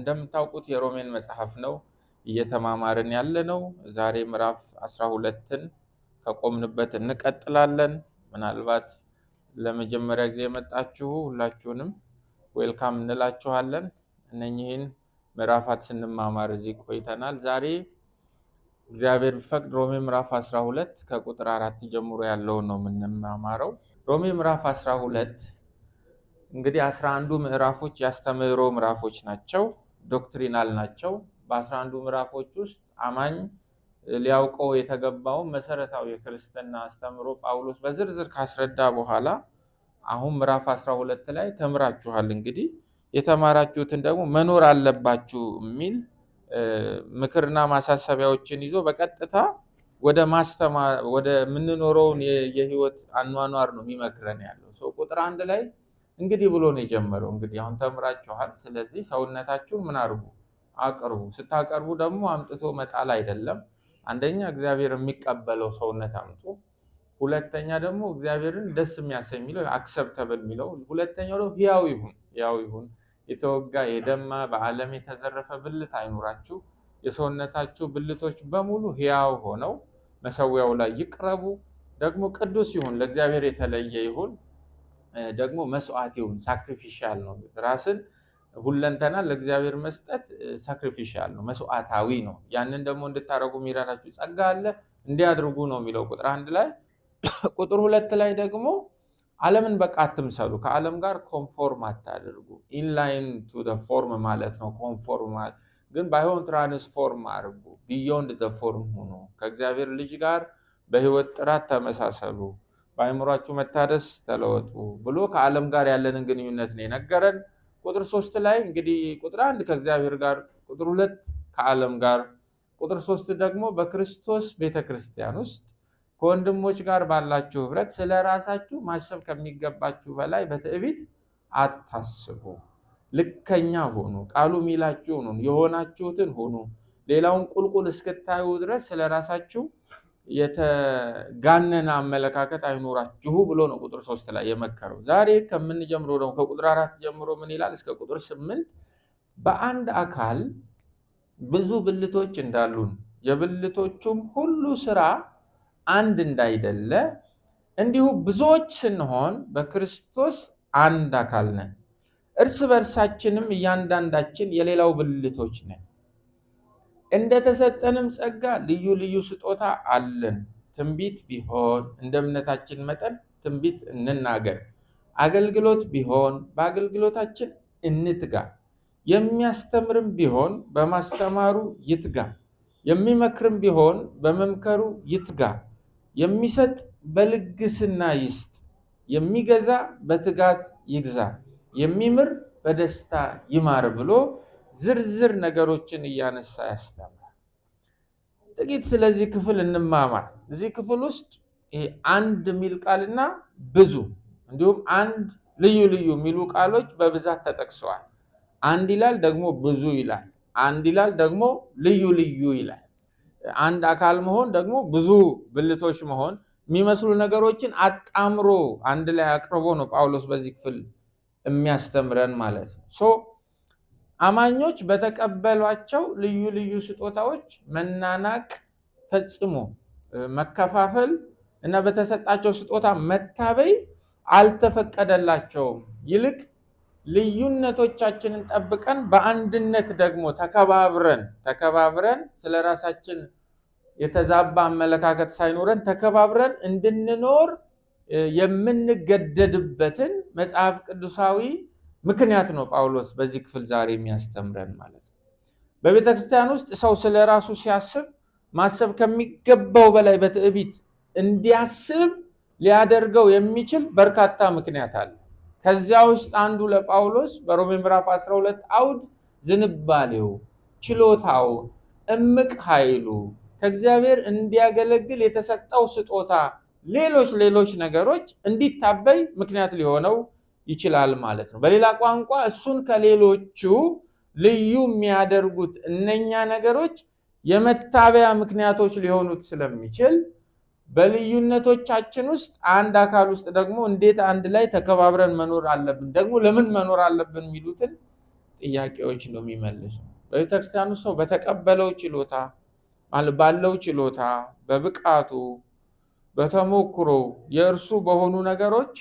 እንደምታውቁት የሮሜን መጽሐፍ ነው እየተማማርን ያለነው። ዛሬ ምዕራፍ 12ን ከቆምንበት እንቀጥላለን። ምናልባት ለመጀመሪያ ጊዜ የመጣችሁ ሁላችሁንም ዌልካም እንላችኋለን። እነኚህን ምዕራፋት ስንማማር እዚህ ቆይተናል። ዛሬ እግዚአብሔር ቢፈቅድ ሮሜ ምዕራፍ 12 ከቁጥር 4 ጀምሮ ያለውን ነው የምንማማረው። ሮሜ ምዕራፍ 12 እንግዲህ 11ዱ ምዕራፎች ያስተምህሮ ምዕራፎች ናቸው፣ ዶክትሪናል ናቸው። በ11ዱ ምዕራፎች ውስጥ አማኝ ሊያውቀው የተገባው መሰረታዊ የክርስትና አስተምህሮ ጳውሎስ በዝርዝር ካስረዳ በኋላ አሁን ምዕራፍ 12 ላይ ተምራችኋል። እንግዲህ የተማራችሁትን ደግሞ መኖር አለባችሁ የሚል ምክርና ማሳሰቢያዎችን ይዞ በቀጥታ ወደ ማስተማር ወደ ምንኖረውን የህይወት አኗኗር ነው የሚመክረን ያለው። ቁጥር 1 ላይ እንግዲህ ብሎ ነው የጀመረው። እንግዲህ አሁን ተምራችኋል። ስለዚህ ሰውነታችሁን ምን አድርጉ? አቅርቡ። ስታቀርቡ ደግሞ አምጥቶ መጣል አይደለም። አንደኛ እግዚአብሔር የሚቀበለው ሰውነት አምጡ። ሁለተኛ ደግሞ እግዚአብሔርን ደስ የሚያሰኝለው አክሰፕተብል የሚለው። ሁለተኛው ደግሞ ሕያው ይሁን። የተወጋ የደማ በዓለም የተዘረፈ ብልት አይኑራችሁ። የሰውነታችሁ ብልቶች በሙሉ ሕያው ሆነው መሰዊያው ላይ ይቅረቡ። ደግሞ ቅዱስ ይሁን፣ ለእግዚአብሔር የተለየ ይሁን። ደግሞ መስዋዕት ይሁን፣ ሳክሪፊሻል ነው። ራስን ሁለንተና ለእግዚአብሔር መስጠት ሳክሪፊሻል ነው፣ መስዋዕታዊ ነው። ያንን ደግሞ እንድታረጉ የሚረዳችሁ ጸጋ አለ፣ እንዲያድርጉ ነው የሚለው ቁጥር 1 ላይ። ቁጥር 2 ላይ ደግሞ ዓለምን በቃ አትምሰሉ፣ ከዓለም ጋር ኮንፎርም አታድርጉ። ኢንላይን ቱ ዘ ፎርም ማለት ነው። ኮንፎርም ማለት ግን ባይሆን ትራንስፎርም አድርጉ፣ ቢዮንድ ዘ ፎርም ሁኑ። ከእግዚአብሔር ልጅ ጋር በህይወት ጥራት ተመሳሰሉ፣ በአእምሯችሁ መታደስ ተለወጡ ብሎ ከዓለም ጋር ያለንን ግንኙነት ነው የነገረን። ቁጥር 3 ላይ እንግዲህ ቁጥር 1 ከእግዚአብሔር ጋር፣ ቁጥር 2 ከዓለም ጋር፣ ቁጥር 3 ደግሞ በክርስቶስ ቤተክርስቲያን ውስጥ ከወንድሞች ጋር ባላችሁ ህብረት ስለ ራሳችሁ ማሰብ ከሚገባችሁ በላይ በትዕቢት አታስቡ፣ ልከኛ ሁኑ፣ ቃሉ ሚላችሁ ሁኑ፣ የሆናችሁትን ሁኑ፣ ሌላውን ቁልቁል እስክታዩ ድረስ ስለ ራሳችሁ የተጋነነ አመለካከት አይኖራችሁ ብሎ ነው ቁጥር 3 ላይ የመከረው። ዛሬ ከምንጀምረው ደግሞ ከቁጥር 4 ጀምሮ ምን ይላል እስከ ቁጥር 8? በአንድ አካል ብዙ ብልቶች እንዳሉን የብልቶቹም ሁሉ ስራ አንድ እንዳይደለ እንዲሁ ብዙዎች ስንሆን በክርስቶስ አንድ አካል ነን፣ እርስ በርሳችንም እያንዳንዳችን የሌላው ብልቶች ነን። እንደተሰጠንም ጸጋ ልዩ ልዩ ስጦታ አለን። ትንቢት ቢሆን እንደ እምነታችን መጠን ትንቢት እንናገር፣ አገልግሎት ቢሆን በአገልግሎታችን እንትጋ፣ የሚያስተምርም ቢሆን በማስተማሩ ይትጋ፣ የሚመክርም ቢሆን በመምከሩ ይትጋ፣ የሚሰጥ በልግስና ይስጥ፣ የሚገዛ በትጋት ይግዛ፣ የሚምር በደስታ ይማር ብሎ ዝርዝር ነገሮችን እያነሳ ያስተምራል። ጥቂት ስለዚህ ክፍል እንማማር። እዚህ ክፍል ውስጥ ይሄ አንድ የሚል ቃልና ብዙ እንዲሁም አንድ ልዩ ልዩ የሚሉ ቃሎች በብዛት ተጠቅሰዋል። አንድ ይላል ደግሞ ብዙ ይላል፣ አንድ ይላል ደግሞ ልዩ ልዩ ይላል። አንድ አካል መሆን ደግሞ ብዙ ብልቶች መሆን የሚመስሉ ነገሮችን አጣምሮ አንድ ላይ አቅርቦ ነው ጳውሎስ በዚህ ክፍል የሚያስተምረን ማለት ነው። አማኞች በተቀበሏቸው ልዩ ልዩ ስጦታዎች መናናቅ ፈጽሞ መከፋፈል እና በተሰጣቸው ስጦታ መታበይ አልተፈቀደላቸውም። ይልቅ ልዩነቶቻችንን ጠብቀን በአንድነት ደግሞ ተከባብረን ስለራሳችን የተዛባ አመለካከት ሳይኖረን ተከባብረን እንድንኖር የምንገደድበትን መጽሐፍ ቅዱሳዊ ምክንያት ነው ጳውሎስ በዚህ ክፍል ዛሬ የሚያስተምረን ማለት ነው። በቤተክርስቲያን ውስጥ ሰው ስለራሱ ሲያስብ ማሰብ ከሚገባው በላይ በትዕቢት እንዲያስብ ሊያደርገው የሚችል በርካታ ምክንያት አለ። ከዚያ ውስጥ አንዱ ለጳውሎስ በሮሜ ምዕራፍ 12 አውድ ዝንባሌው፣ ችሎታው፣ እምቅ ኃይሉ፣ ከእግዚአብሔር እንዲያገለግል የተሰጠው ስጦታ፣ ሌሎች ነገሮች እንዲታበይ ምክንያት ሊሆነው ይችላል ማለት ነው። በሌላ ቋንቋ እሱን ከሌሎቹ ልዩ የሚያደርጉት እነኛ ነገሮች የመታበያ ምክንያቶች ሊሆኑት ስለሚችል በልዩነቶቻችን ውስጥ አንድ አካል ውስጥ ደግሞ እንዴት አንድ ላይ ተከባብረን መኖር አለብን፣ ደግሞ ለምን መኖር አለብን የሚሉትን ጥያቄዎች ነው የሚመልሰው። በቤተክርስቲያኑ ሰው በተቀበለው ችሎታ ባለው ችሎታ በብቃቱ በተሞክሮ የእርሱ በሆኑ ነገሮች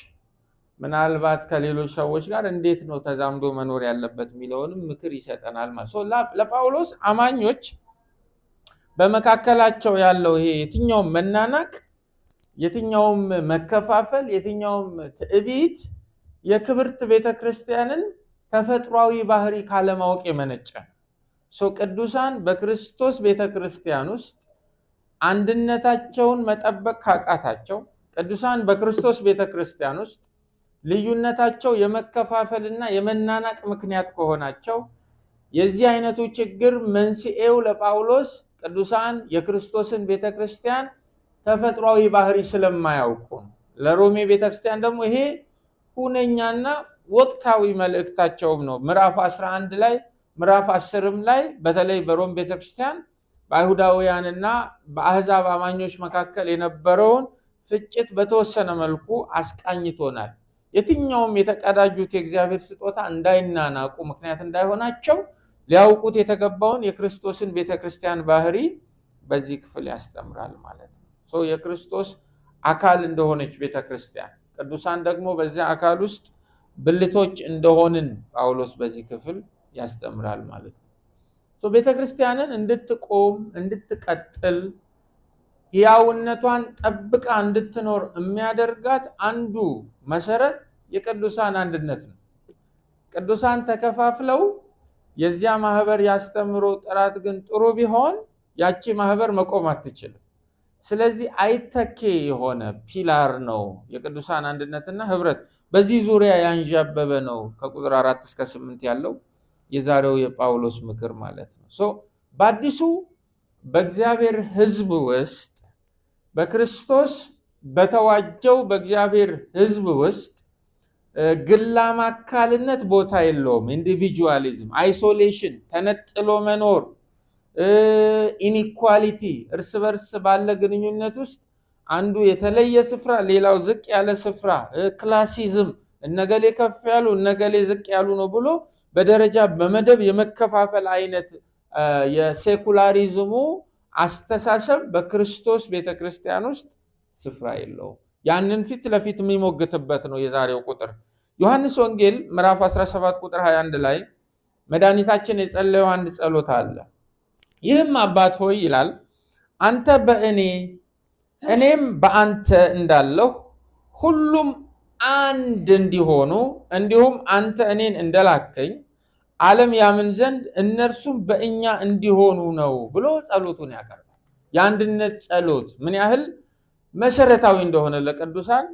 ምናልባት ከሌሎች ሰዎች ጋር እንዴት ነው ተዛምዶ መኖር ያለበት የሚለውንም ምክር ይሰጠናል ማለት ነው። ለጳውሎስ አማኞች በመካከላቸው ያለው ይሄ የትኛውም መናናቅ፣ የትኛውም መከፋፈል፣ የትኛውም ትዕቢት የክብርት ቤተክርስቲያንን ተፈጥሯዊ ባህሪ ካለማወቅ የመነጨ ቅዱሳን በክርስቶስ ቤተክርስቲያን ውስጥ አንድነታቸውን መጠበቅ ካቃታቸው፣ ቅዱሳን በክርስቶስ ቤተክርስቲያን ውስጥ ልዩነታቸው የመከፋፈልና የመናናቅ ምክንያት ከሆናቸው የዚህ አይነቱ ችግር መንስኤው ለጳውሎስ ቅዱሳን የክርስቶስን ቤተክርስቲያን ተፈጥሯዊ ባህሪ ስለማያውቁ ነው። ለሮሜ ቤተክርስቲያን ደግሞ ይሄ ሁነኛና ወቅታዊ መልእክታቸውም ነው። ምዕራፍ 11 ላይ ምዕራፍ 10ም ላይ በተለይ በሮም ቤተክርስቲያን በአይሁዳውያንና በአህዛብ አማኞች መካከል የነበረውን ፍጭት በተወሰነ መልኩ አስቃኝቶናል። የትኛውም የተቀዳጁት የእግዚአብሔር ስጦታ እንዳይናናቁ ምክንያት እንዳይሆናቸው ሊያውቁት የተገባውን የክርስቶስን ቤተክርስቲያን ባህሪ በዚህ ክፍል ያስተምራል ማለት ነው። የክርስቶስ አካል እንደሆነች ቤተክርስቲያን ቅዱሳን ደግሞ በዚያ አካል ውስጥ ብልቶች እንደሆንን ጳውሎስ በዚህ ክፍል ያስተምራል ማለት ነው። ቤተክርስቲያንን እንድትቆም እንድትቀጥል ሕያውነቷን ጠብቃ እንድትኖር የሚያደርጋት አንዱ መሰረት የቅዱሳን አንድነት ነው። ቅዱሳን ተከፋፍለው የዚያ ማህበር ያስተምሮ ጥራት ግን ጥሩ ቢሆን ያቺ ማህበር መቆም አትችልም። ስለዚህ አይተኬ የሆነ ፒላር ነው የቅዱሳን አንድነትና ህብረት። በዚህ ዙሪያ ያንዣበበ ነው ከቁጥር 4 እስከ 8 ያለው የዛሬው የጳውሎስ ምክር ማለት ነው። በአዲሱ በእግዚአብሔር ህዝብ ውስጥ በክርስቶስ በተዋጀው በእግዚአብሔር ህዝብ ውስጥ ግላማካልነት ቦታ የለውም። ኢንዲቪጁዋሊዝም፣ አይሶሌሽን፣ ተነጥሎ መኖር፣ ኢኒኳሊቲ፣ እርስ በርስ ባለ ግንኙነት ውስጥ አንዱ የተለየ ስፍራ ሌላው ዝቅ ያለ ስፍራ፣ ክላሲዝም፣ እነገሌ ከፍ ያሉ እነገሌ ዝቅ ያሉ ነው ብሎ በደረጃ በመደብ የመከፋፈል አይነት የሴኩላሪዝሙ አስተሳሰብ በክርስቶስ ቤተክርስቲያን ውስጥ ስፍራ የለውም። ያንን ፊት ለፊት የሚሞግትበት ነው የዛሬው ቁጥር። ዮሐንስ ወንጌል ምዕራፍ 17 ቁጥር 21 ላይ መድኃኒታችን የጸለየው አንድ ጸሎት አለ። ይህም አባት ሆይ ይላል፣ አንተ በእኔ እኔም በአንተ እንዳለሁ ሁሉም አንድ እንዲሆኑ እንዲሁም አንተ እኔን እንደላከኝ ዓለም ያምን ዘንድ እነርሱም በእኛ እንዲሆኑ ነው ብሎ ጸሎቱን ያቀርባል። የአንድነት ጸሎት ምን ያህል መሰረታዊ እንደሆነ ለቅዱሳን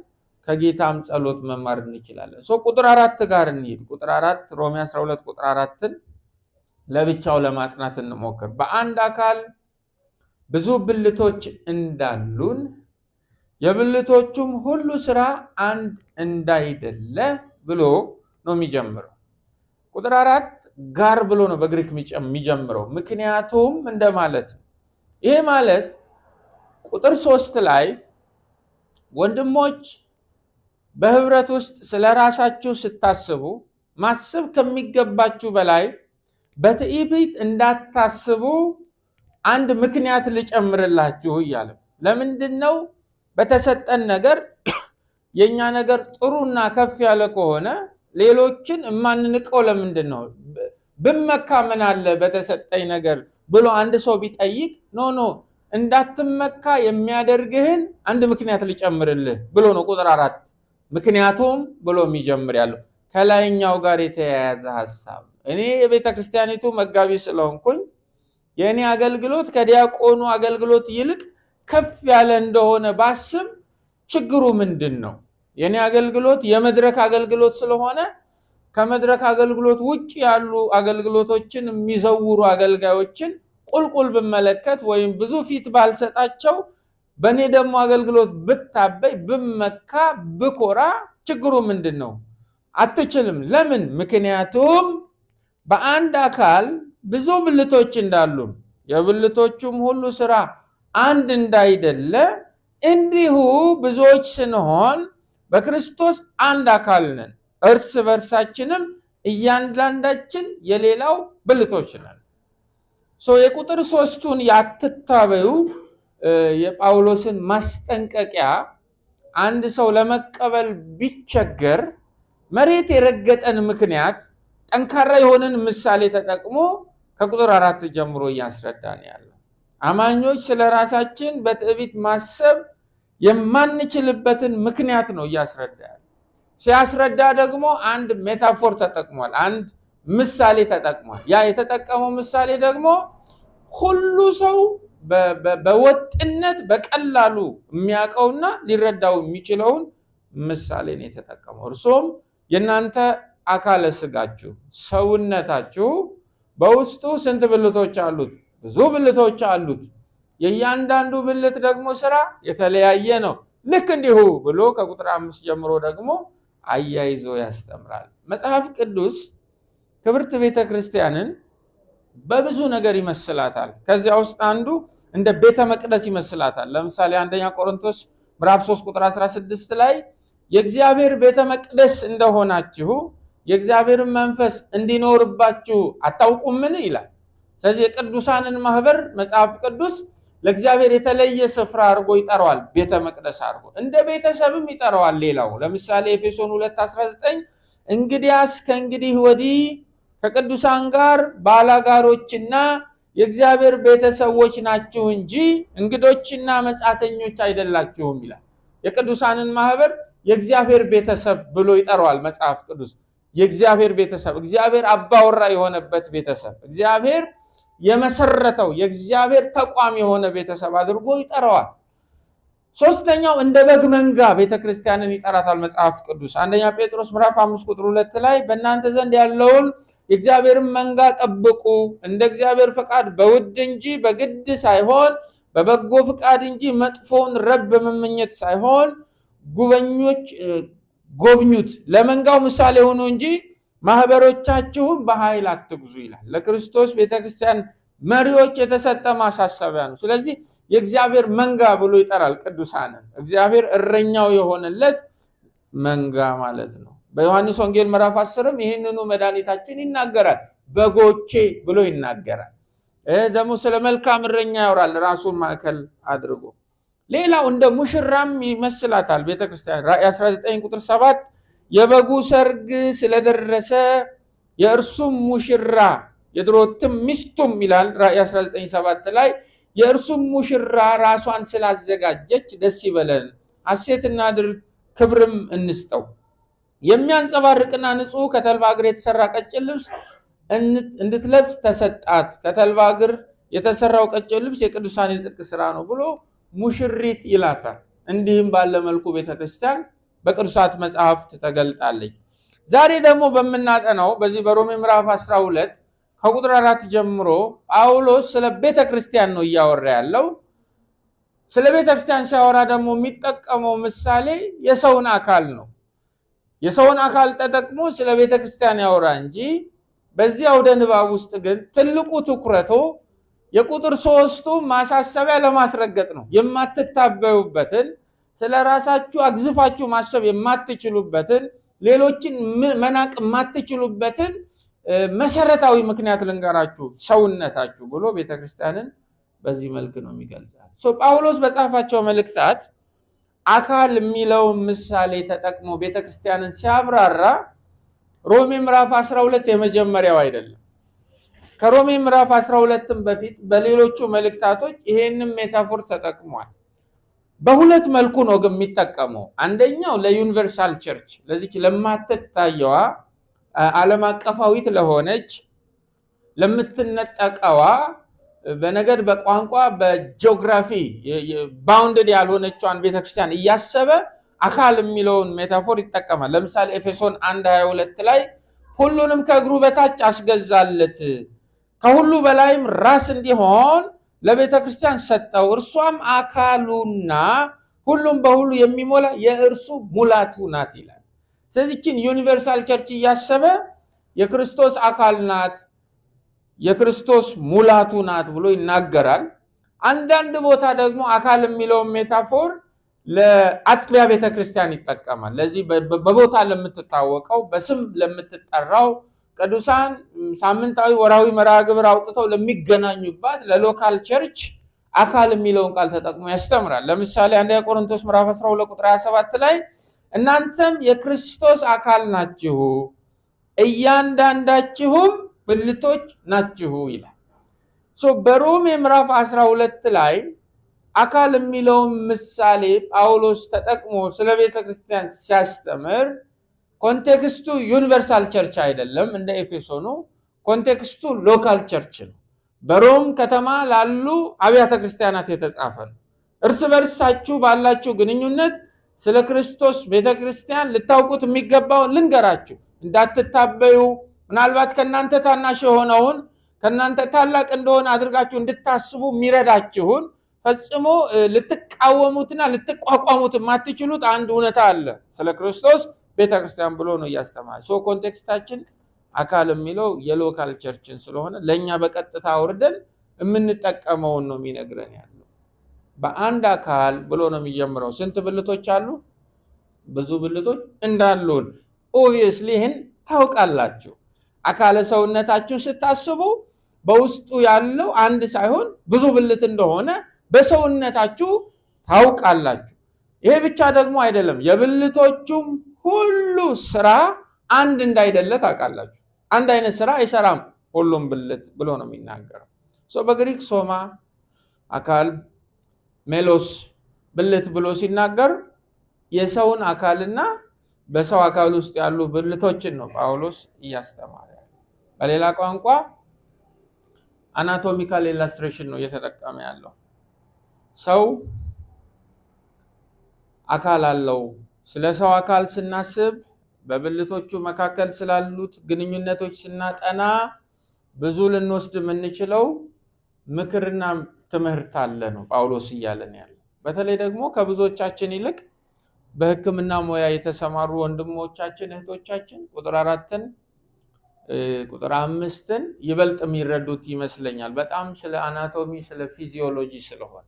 ከጌታም ጸሎት መማር እንችላለን። ቁጥር 4 ጋር እንሂድ። ቁጥር 4 ሮሜ 12 ቁጥር 4ን ለብቻው ለማጥናት እንሞክር። በአንድ አካል ብዙ ብልቶች እንዳሉን የብልቶቹም ሁሉ ስራ አንድ እንዳይደለ ብሎ ነው የሚጀምረው። ቁጥር 4 ጋር ብሎ ነው በግሪክ የሚጀምረው፣ ምክንያቱም እንደማለት ነው። ይሄ ማለት ቁጥር 3 ላይ ወንድሞች በህብረት ውስጥ ስለራሳችሁ ስታስቡ ማሰብ ከሚገባችሁ በላይ በትዕቢት እንዳታስቡ አንድ ምክንያት ልጨምርላችሁ እያለ ለምንድነው? በተሰጠን ነገር የኛ ነገር ጥሩና ከፍ ያለ ከሆነ ሌሎችን እማንንቀው ለምንድነው? ብመካ ምን አለ በተሰጠኝ ነገር ብሎ አንድ ሰው ቢጠይቅ ኖ እንዳትመካ የሚያደርግህን አንድ ምክንያት ልጨምርልህ ብሎ ነው ቁጥር 4 ምክንያቱም ብሎ የሚጀምር ያለው ከላይኛው ጋር የተያያዘ ሐሳብ። እኔ የቤተ ክርስቲያኒቱ መጋቢ ስለሆንኩኝ የኔ አገልግሎት ከዲያቆኑ አገልግሎት ይልቅ ከፍ ያለ እንደሆነ ባስብ ችግሩ ምንድነው? የኔ አገልግሎት የመድረክ አገልግሎት ስለሆነ ከመድረክ አገልግሎት ውጪ ያሉ አገልግሎቶችን የሚዘውሩ አገልጋዮችን ቁልቁል ብመለከት ወይም ብዙ ፊት ባልሰጣቸው በኔ ደግሞ አገልግሎት ብታበይ ብመካ ብኮራ ችግሩ ምንድነው? አትችልም። ለምን? ምክንያቱም በአንድ አካል ብዙ ብልቶች እንዳሉ የብልቶቹም ሁሉ ስራ አንድ እንዳይደለ እንዲሁ ብዙዎች ስንሆን በክርስቶስ አንድ አካል ነን፣ እርስ በርሳችንም እያንዳንዳችን የሌላው ብልቶች ነን። የቁጥር 3ቱን ያትታበዩ የጳውሎስን ማስጠንቀቂያ አንድ ሰው ለመቀበል ቢቸገር መሬት የረገጠን ምክንያት ጠንካራ የሆነን ምሳሌ ተጠቅሞ ከቁጥር 4 ጀምሮ እያስረዳን ያለው አማኞች ስለራሳችን በትዕቢት ማሰብ የማንችልበትን ምክንያት ነው እያስረዳ ያለው። ሲያስረዳ ደግሞ አንድ ሜታፎር ተጠቅሟል፣ አንድ ምሳሌ ተጠቅሟል። ያ የተጠቀመው ምሳሌ ደግሞ ሁሉ ሰው በወጥነት በቀላሉ የሚያውቀውና ሊረዳው የሚችለውን ምሳሌ ነው የተጠቀመው። እርሱም የእናንተ አካለ ስጋችሁ ሰውነታችሁ በውስጡ ስንት ብልቶች አሉት? ብዙ ብልቶች አሉት። የእያንዳንዱ ብልት ደግሞ ስራ የተለያየ ነው። ልክ እንዲሁ ብሎ ከቁጥር 5 ጀምሮ ደግሞ አያይዞ ያስተምራል። መጽሐፍ ቅዱስ ክብርት ቤተክርስቲያንን በብዙ ነገር ይመስላታል። ከዚያ ውስጥ አንዱ እንደ ቤተ መቅደስ ይመስላታል። ለምሳሌ አንደኛ ቆሮንቶስ ምዕራፍ 3 ቁጥር 16 ላይ የእግዚአብሔር ቤተ መቅደስ እንደሆናችሁ የእግዚአብሔርን መንፈስ እንዲኖርባችሁ አታውቁምን ይላል። ስለዚህ የቅዱሳንን ማህበር መጽሐፍ ቅዱስ ለእግዚአብሔር የተለየ ስፍራ አድርጎ ይጠራዋል። ቤተ መቅደስ አድርጎ እንደ ቤተሰብም ይጠራዋል። ሌላው ለምሳሌ ኤፌሶን 2:19 እንግዲያስ ከእንግዲህ ወዲህ ከቅዱሳን ጋር ባላጋሮችና የእግዚአብሔር ቤተሰቦች ናችሁ እንጂ እንግዶችና መጻተኞች አይደላችሁም ይላል። የቅዱሳንን ማህበር የእግዚአብሔር ቤተሰብ ብሎ ይጠራዋል መጽሐፍ ቅዱስ። የእግዚአብሔር ቤተሰብ፣ እግዚአብሔር አባወራ የሆነበት ቤተሰብ፣ እግዚአብሔር የመሰረተው የእግዚአብሔር ተቋም የሆነ ቤተሰብ አድርጎ ይጠራዋል። ሶስተኛው እንደ በግ መንጋ ቤተክርስቲያንን ይጠራታል መጽሐፍ ቅዱስ። አንደኛ ጴጥሮስ ምዕራፍ 5 ቁጥር 2 ላይ በእናንተ ዘንድ ያለውን የእግዚአብሔርን መንጋ ጠብቁ፣ እንደ እግዚአብሔር ፈቃድ በውድ እንጂ በግድ ሳይሆን በበጎ ፈቃድ እንጂ መጥፎውን ረብ በመመኘት ሳይሆን ጎብኙት፣ ለመንጋው ምሳሌ ሆኑ እንጂ ማህበሮቻችሁን በኃይል አትግዙ ይላል። ለክርስቶስ ቤተክርስቲያን መሪዎች የተሰጠ ማሳሰቢያ ነው። ስለዚህ የእግዚአብሔር መንጋ ብሎ ይጠራል ቅዱሳንን። እግዚአብሔር እረኛው የሆነለት መንጋ ማለት ነው። በዮሐንስ ወንጌል ምዕራፍ 10ም ይህንኑ መድኃኒታችን ይናገራል። በጎቼ ብሎ ይናገራል። ደግሞ ስለ መልካም እረኛ ያወራል ራሱን ማዕከል አድርጎ። ሌላው እንደ ሙሽራም ይመስላታል ቤተክርስቲያን። ራዕይ 19 ቁጥር 7 የበጉ ሰርግ ስለደረሰ የእርሱም ሙሽራ የድሮትም ሚስቱም ይላል ራዕይ 19:7 ላይ የእርሱም ሙሽራ ራሷን ስላዘጋጀች ደስ ይበለን፣ ሐሴት እናድርግ፣ ክብርም እንስጠው። የሚያንጸባርቅና ንጹህ ከተልባ እግር የተሰራ ቀጭን ልብስ እንድትለብስ ተሰጣት። ከተልባ እግር የተሰራው ቀጭን ልብስ የቅዱሳን የጽድቅ ስራ ነው ብሎ ሙሽሪት ይላታል። እንዲህም ባለ መልኩ ቤተክርስቲያን በቅዱሳት መጽሐፍት ተገልጣለች። ዛሬ ደግሞ በምናጠናው በዚህ በሮሜ ምዕራፍ 12 ከቁጥር 4 ጀምሮ ጳውሎስ ስለ ቤተክርስቲያን ነው እያወራ ያለው። ስለ ቤተክርስቲያን ሲያወራ ደግሞ የሚጠቀመው ምሳሌ የሰውን አካል ነው። የሰውን አካል ተጠቅሞ ስለ ቤተክርስቲያን ያወራ እንጂ በዚህ አውደ ንባብ ውስጥ ግን ትልቁ ትኩረቱ የቁጥር 3ቱ ማሳሰቢያ ለማስረገጥ ነው። የማትታበዩበትን፣ ስለ ራሳችሁ አግዝፋችሁ ማሰብ የማትችሉበትን፣ ሌሎችን መናቅ የማትችሉበትን መሰረታዊ ምክንያት ልንገራችሁ፣ ሰውነታችሁ ብሎ ቤተክርስቲያንን በዚህ መልክ ነው የሚገልጻት። ጳውሎስ በጻፋቸው መልእክታት አካል የሚለው ምሳሌ ተጠቅሞ ቤተክርስቲያንን ሲያብራራ ሮሜ ምዕራፍ 12 የመጀመሪያው አይደለም። ከሮሜ ምዕራፍ 12ም በፊት በሌሎቹ መልእክታቶች ይሄንን ሜታፎር ተጠቅሟል። በሁለት መልኩ ነው ግን የሚጠቀመው። አንደኛው ለዩኒቨርሳል ቸርች፣ ለዚች ለማትታየዋ ዓለም አቀፋዊት ለሆነች ለምትነጠቀዋ በነገድ በቋንቋ በጂኦግራፊ ባውንድድ ያልሆነችዋን ቤተክርስቲያን እያሰበ አካል የሚለውን ሜታፎር ይጠቀማል። ለምሳሌ ኤፌሶን 1:22 ላይ ሁሉንም ከእግሩ በታች አስገዛለት፣ ከሁሉ በላይም ራስ እንዲሆን ለቤተክርስቲያን ሰጠው፣ እርሷም አካሉና ሁሉም በሁሉ የሚሞላ የእርሱ ሙላቱ ናት ይላል። ስለዚህችን ዩኒቨርሳል ቸርች እያሰበ የክርስቶስ አካል ናት፣ የክርስቶስ ሙላቱ ናት ብሎ ይናገራል። አንዳንድ ቦታ ደግሞ አካል የሚለውን ሜታፎር ለአጥቢያ ቤተክርስቲያን ይጠቀማል። ለዚህ በቦታ ለምትታወቀው በስም ለምትጠራው ቅዱሳን ሳምንታዊ ወራዊ መርሃ ግብር አውጥተው ለሚገናኙባት ለሎካል ቸርች አካል የሚለውን ቃል ተጠቅሞ ያስተምራል። ለምሳሌ አንደኛ ቆሮንቶስ ምዕራፍ 12 ቁጥር 27 ላይ እናንተም የክርስቶስ አካል ናችሁ እያንዳንዳችሁም ብልቶች ናችሁ ይላል። በሮሜ ምዕራፍ 12 ላይ አካል የሚለውን ምሳሌ ጳውሎስ ተጠቅሞ ስለ ቤተክርስቲያን ሲያስተምር ኮንቴክስቱ ዩኒቨርሳል ቸርች አይደለም፣ እንደ ኤፌሶኑ ኮንቴክስቱ ሎካል ቸርች ነው። በሮም ከተማ ላሉ አብያተ ክርስቲያናት የተጻፈ ነው። እርስ በርሳችሁ ባላችሁ ግንኙነት ስለ ክርስቶስ ቤተክርስቲያን ልታውቁት የሚገባው ልንገራችሁ፣ እንዳትታበዩ፣ ምናልባት ከናንተ ታናሽ የሆነውን ከናንተ ታላቅ እንደሆነ አድርጋችሁ እንድታስቡ የሚረዳችሁን ፈጽሞ ልትቃወሙትና ልትቋቋሙት የማትችሉት አንድ እውነታ አለ ስለ ክርስቶስ ቤተክርስቲያን ብሎ ነው ያስተማረ። ኮንቴክስታችን አካል የሚለው የሎካል ቸርችን ስለሆነ ለኛ በቀጥታ አውርደን የምንጠቀመውን ነው የሚነግረን ያለው። በአንድ አካል ብሎ ነው የሚጀምረው። ስንት ብልቶች አሉ? ብዙ ብልቶች እንዳሉን ኦብቪየስሊ ይህን ታውቃላችሁ። አካለ ሰውነታችሁ ስታስቡ በውስጡ ያለው አንድ ሳይሆን ብዙ ብልት እንደሆነ በሰውነታችሁ ታውቃላችሁ። ይሄ ብቻ ደግሞ አይደለም፣ የብልቶቹም ሁሉ ስራ አንድ እንዳይደለ ታውቃላችሁ። አንድ አይነት ስራ አይሰራም ሁሉም ብልት ብሎ ነው የሚናገረው። በግሪክ ሶማ አካል፣ ሜሎስ ብልት ብሎ ሲናገር የሰውን አካልና በሰው አካል ውስጥ ያሉ ብልቶችን ነው ጳውሎስ እያስተማረ። በሌላ ቋንቋ አናቶሚካል ኢላስትሬሽን ነው እየተጠቀመ ያለው። ሰው አካል አለው። ስለ ሰው አካል ስናስብ በብልቶቹ መካከል ስላሉት ግንኙነቶች ስናጠና ብዙ ልንወስድ የምንችለው ምክርና ትምህርት አለ ነው ጳውሎስ እያለን ያለው። በተለይ ደግሞ ከብዙዎቻችን ይልቅ በሕክምና ሙያ የተሰማሩ ወንድሞቻችን እህቶቻችን ቁጥር 4ን ቁጥር 5ን ይበልጥ የሚረዱት ይመስለኛል። በጣም ስለ አናቶሚ ስለ ፊዚዮሎጂ ስለሆነ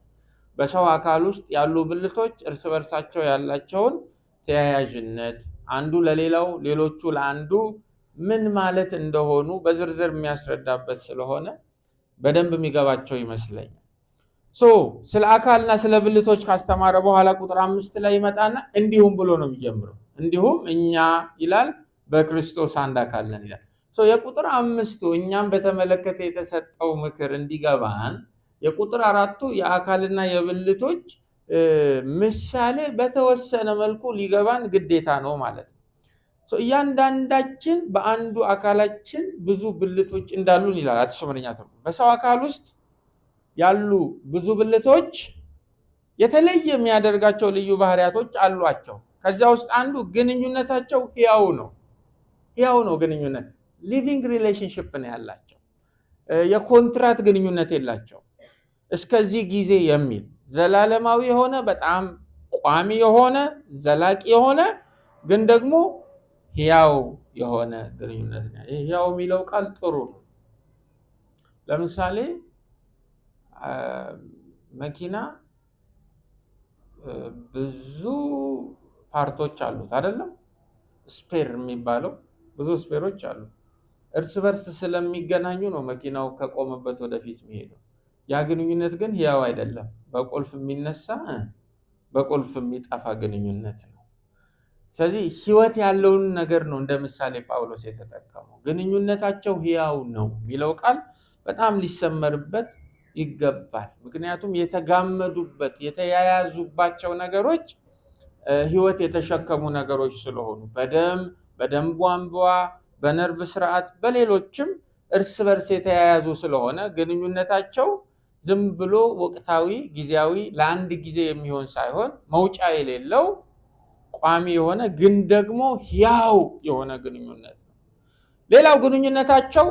በሰው አካል ውስጥ ያሉ ብልቶች እርስ በርሳቸው ያላቸውን ተያያዥነት፣ አንዱ ለሌላው ሌሎቹ ለአንዱ ምን ማለት እንደሆኑ በዝርዝር የሚያስረዳበት ስለሆነ በደንብ የሚገባቸው ይመስለኛል። ስለ አካልና ስለ ብልቶች ካስተማረ በኋላ ቁጥር 5 ላይ ይመጣና እንዲሁም ብሎ ነው የሚጀምረው። እንዲሁም እኛ ይላል በክርስቶስ አንድ አካል ነን ይላል። የቁጥር 5 እኛም በተመለከተ የተሰጠው ምክር እንዲገባን የቁጥር 4 የአካልና የብልቶች ምሳሌ በተወሰነ መልኩ ሊገባን ግዴታ ነው ማለት ነው። እያንዳንዳችን በአንዱ አካላችን ብዙ ብልቶች እንዳሉን ይላል አዲስ ሸመደኛ ትርጉም። በሰው አካል ውስጥ ያሉ ብዙ ብልቶች የተለየ የሚያደርጋቸው ልዩ ባህሪያቶች አሏቸው። ከዚያ ውስጥ አንዱ ግንኙነታቸው ሕያው ነው። ሕያው ነው ግንኙነት፣ ሊቪንግ ሪሌሽንሽፕ ነው ያላቸው። የኮንትራት ግንኙነት የላቸው። እስከዚህ ጊዜ የሚል ዘላለማዊ የሆነ በጣም ቋሚ የሆነ ዘላቂ የሆነ ግን ደግሞ ሕያው የሆነ ግንኙነት ነው። ይሄ ሕያው የሚለው ቃል ጥሩ ነው። ለምሳሌ መኪና ብዙ ፓርቶች አሉት አይደለም? ስፔር የሚባለው ብዙ ስፔሮች አሉ። እርስ በርስ ስለሚገናኙ ነው መኪናው ከቆመበት ወደፊት የሚሄደው። ያ ግንኙነት ግን ሕያው አይደለም። በቁልፍ የሚነሳ በቁልፍ የሚጠፋ ግንኙነት ነው። ስለዚህ ሕይወት ያለውን ነገር ነው እንደ ምሳሌ ጳውሎስ የተጠቀመው። ግንኙነታቸው ሕያው ነው የሚለው ቃል በጣም ሊሰመርበት ይገባል። ምክንያቱም የተጋመዱበት የተያያዙባቸው ነገሮች ሕይወት የተሸከሙ ነገሮች ስለሆኑ በደም ቧንቧ፣ በነርቭ ስርዓት፣ በሌሎችም እርስ በርስ የተያያዙ ስለሆነ ግንኙነታቸው ዝም ብሎ ወቅታዊ ጊዜያዊ ለአንድ ጊዜ የሚሆን ሳይሆን መውጫ የሌለው ቋሚ የሆነ ግን ደግሞ ሕያው የሆነ ግንኙነት ነው። ሌላው ግንኙነታቸው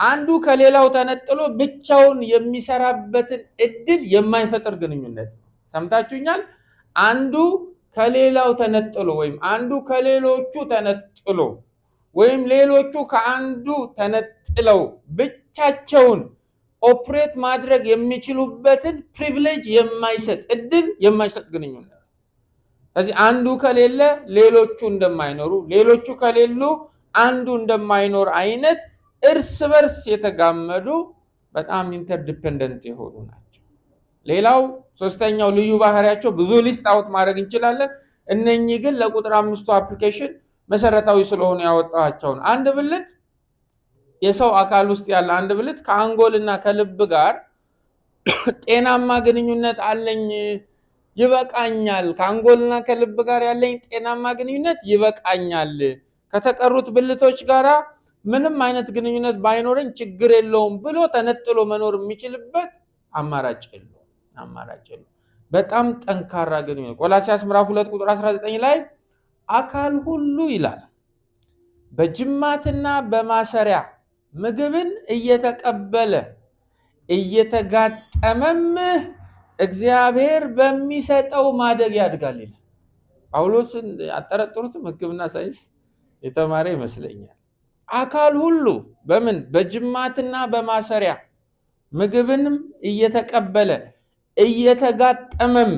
አንዱ ከሌላው ተነጥሎ ብቻውን የሚሰራበትን እድል የማይፈጥር ግንኙነት ነው። ሰምታችሁኛል? አንዱ ከሌላው ተነጥሎ ወይም አንዱ ከሌሎቹ ተነጥሎ ወይም ሌሎቹ ከአንዱ ተነጥለው ብቻቸውን ኦፕሬት ማድረግ የሚችሉበትን ፕሪቪሌጅ የማይሰጥ እድል የማይሰጥ ግንኙነት። ስለዚህ አንዱ ከሌለ ሌሎቹ እንደማይኖሩ፣ ሌሎቹ ከሌሉ አንዱ እንደማይኖር አይነት እርስ በርስ የተጋመዱ በጣም ኢንተርዲፔንደንት የሆኑ ናቸው። ሌላው ሶስተኛው ልዩ ባህሪያቸው ብዙ ሊስት አውት ማድረግ እንችላለን። እነኚህ ግን ለቁጥር 5 አፕሊኬሽን መሰረታዊ ስለሆኑ ያወጣቸውን አንድ ብልት የሰው አካል ውስጥ ያለ አንድ ብልት ከአንጎልና ከልብ ጋር ጤናማ ግንኙነት አለኝ ይበቃኛል፣ ከአንጎልና ከልብ ጋር ያለኝ ጤናማ ግንኙነት ይበቃኛል፣ ከተቀሩት ብልቶች ጋር ምንም አይነት ግንኙነት ባይኖረኝ ችግር የለውም ብሎ ተነጥሎ መኖር የሚችልበት አማራጭ የለውም። በጣም ጠንካራ ግንኙነት ቆላስይስ ምዕራፍ 2 ቁጥር 19 ላይ አካል ሁሉ ይላል በጅማትና በማሰሪያ ምግብን እየተቀበለ እየተጋጠመም እግዚአብሔር በሚሰጠው ማደግ ያድጋል ይላል። ጳውሎስን ያጠረጥሩትም ሕክምና ሳይንስ የተማረ ይመስለኛል። አካል ሁሉ በምን በጅማትና በማሰሪያ ምግብንም እየተቀበለ እየተጋጠመም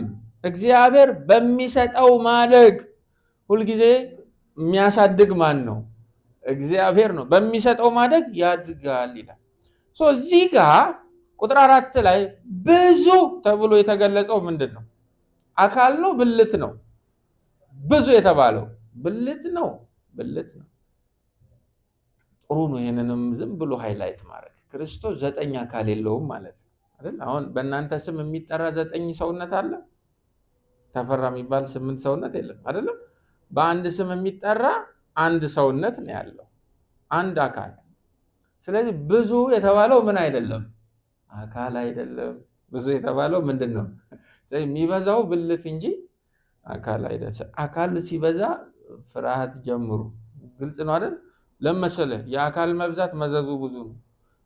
እግዚአብሔር በሚሰጠው ማደግ። ሁልጊዜ የሚያሳድግ ማን ነው? እግዚአብሔር ነው። በሚሰጠው ማደግ ያድጋል ይላል። እዚህ ጋር ቁጥር 4 ላይ ብዙ ተብሎ የተገለጸው ምንድን ነው? አካል ነው? ብልት ነው? ብዙ የተባለው ብልት ነው። ጥሩ ነው። ይሄንንም ዝም ብሎ ሃይላይት ማድረግ ክርስቶስ 9 አካል የለውም ማለት ነው አይደል? አሁን በእናንተ ስም የሚጠራ 9 ሰውነት አለ። ተፈራ የሚባል 8 ሰውነት የለም አይደለም? በአንድ ስም የሚጠራ አንድ ሰውነት ነው ያለው፣ አንድ አካል። ስለዚህ ብዙ የተባለው ምን አይደለም? አካል አይደለም። ብዙ የተባለው ምንድነው? ስለዚህ የሚበዛው ብልት እንጂ አካል አይደለም። አካል ሲበዛ ፍርሃት ጀምሩ። ግልጽ ነው አይደል? ለምሳሌ የአካል መብዛት መዘዙ ብዙ ነው፣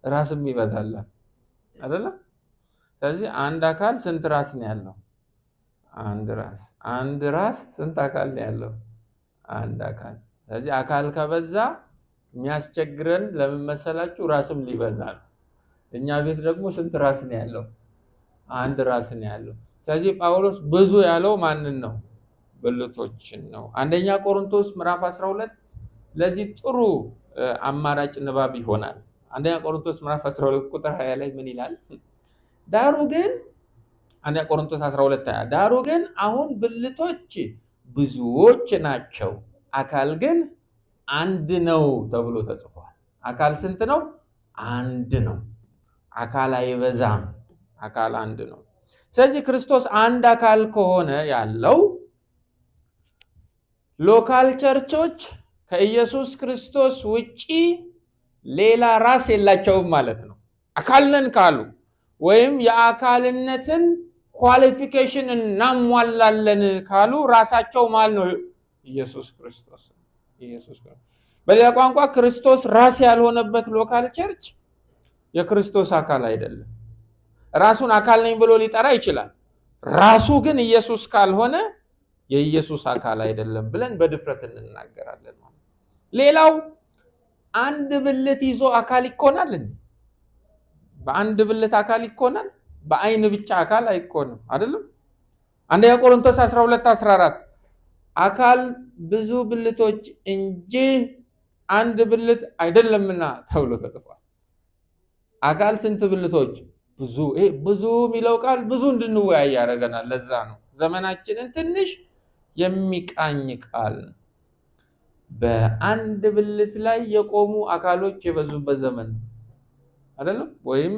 ራስም ይበዛል አይደለም? ስለዚህ አንድ አካል ስንት ራስ ነው ያለው? አንድ ራስ ስንት አካል ነው ያለው? አንድ አካል። ስለዚህ አካል ከበዛ የሚያስቸግረን ለምን መሰላችሁ? ራስም ሊበዛል። እኛ ቤት ደግሞ ስንት ራስ ነው ያለው? አንድ ራስ ነው ያለው። ስለዚህ ጳውሎስ ብዙ ያለው ማንን ነው? ብልቶችን ነው። አንደኛ ቆሮንቶስ ምዕራፍ 12 ለዚህ ጥሩ አማራጭ ንባብ ይሆናል። አንደኛ ቆሮንቶስ ምዕራፍ 12 ቁጥር 20 ላይ ምን ይላል? ዳሩ ግን አንደኛ ቆሮንቶስ 12 20 ዳሩ ግን አሁን ብልቶች ብዙዎች ናቸው፣ አካል ግን አንድ ነው ተብሎ ተጽፏል። አካል ስንት ነው? አንድ ነው። አካል አይበዛም። አካል አንድ ነው። ስለዚህ ክርስቶስ አንድ አካል ከሆነ ያለው ሎካል ቸርቾች ከኢየሱስ ክርስቶስ ውጪ ሌላ ራስ የላቸውም ማለት ነው። አካል ነን ካሉ ወይም የአካልነትን ኳሊፊኬሽን እናሟላለን ካሉ ራሳቸው ማለት ነው ኢየሱስ ክርስቶስ። በሌላ ቋንቋ ክርስቶስ ራስ ያልሆነበት ሎካል ቸርች የክርስቶስ አካል አይደለም። ራሱን አካል ነኝ ብሎ ሊጠራ ይችላል። ራሱ ግን ኢየሱስ ካልሆነ የኢየሱስ አካል አይደለም ብለን በድፍረት እንናገራለን። ሌላው አንድ ብልት ይዞ አካል ይኮናል እንዴ? በአንድ ብልት አካል ይኮናል? በአይን ብቻ አካል አይኮንም አይደለም? አንደኛ ቆሮንቶስ 12:14 አካል ብዙ ብልቶች እንጂ አንድ ብልት አይደለምና ተብሎ ተጽፏል። አካል ስንት ብልቶች? ብዙ። ብዙ የሚለው ቃል ብዙ እንድንወያይ ያደርገናል። ለዛ ነው ዘመናችንን ትንሽ የሚቃኝ ቃል። በአንድ ብልት ላይ የቆሙ አካሎች የበዙበት ዘመን አይደለም? ወይም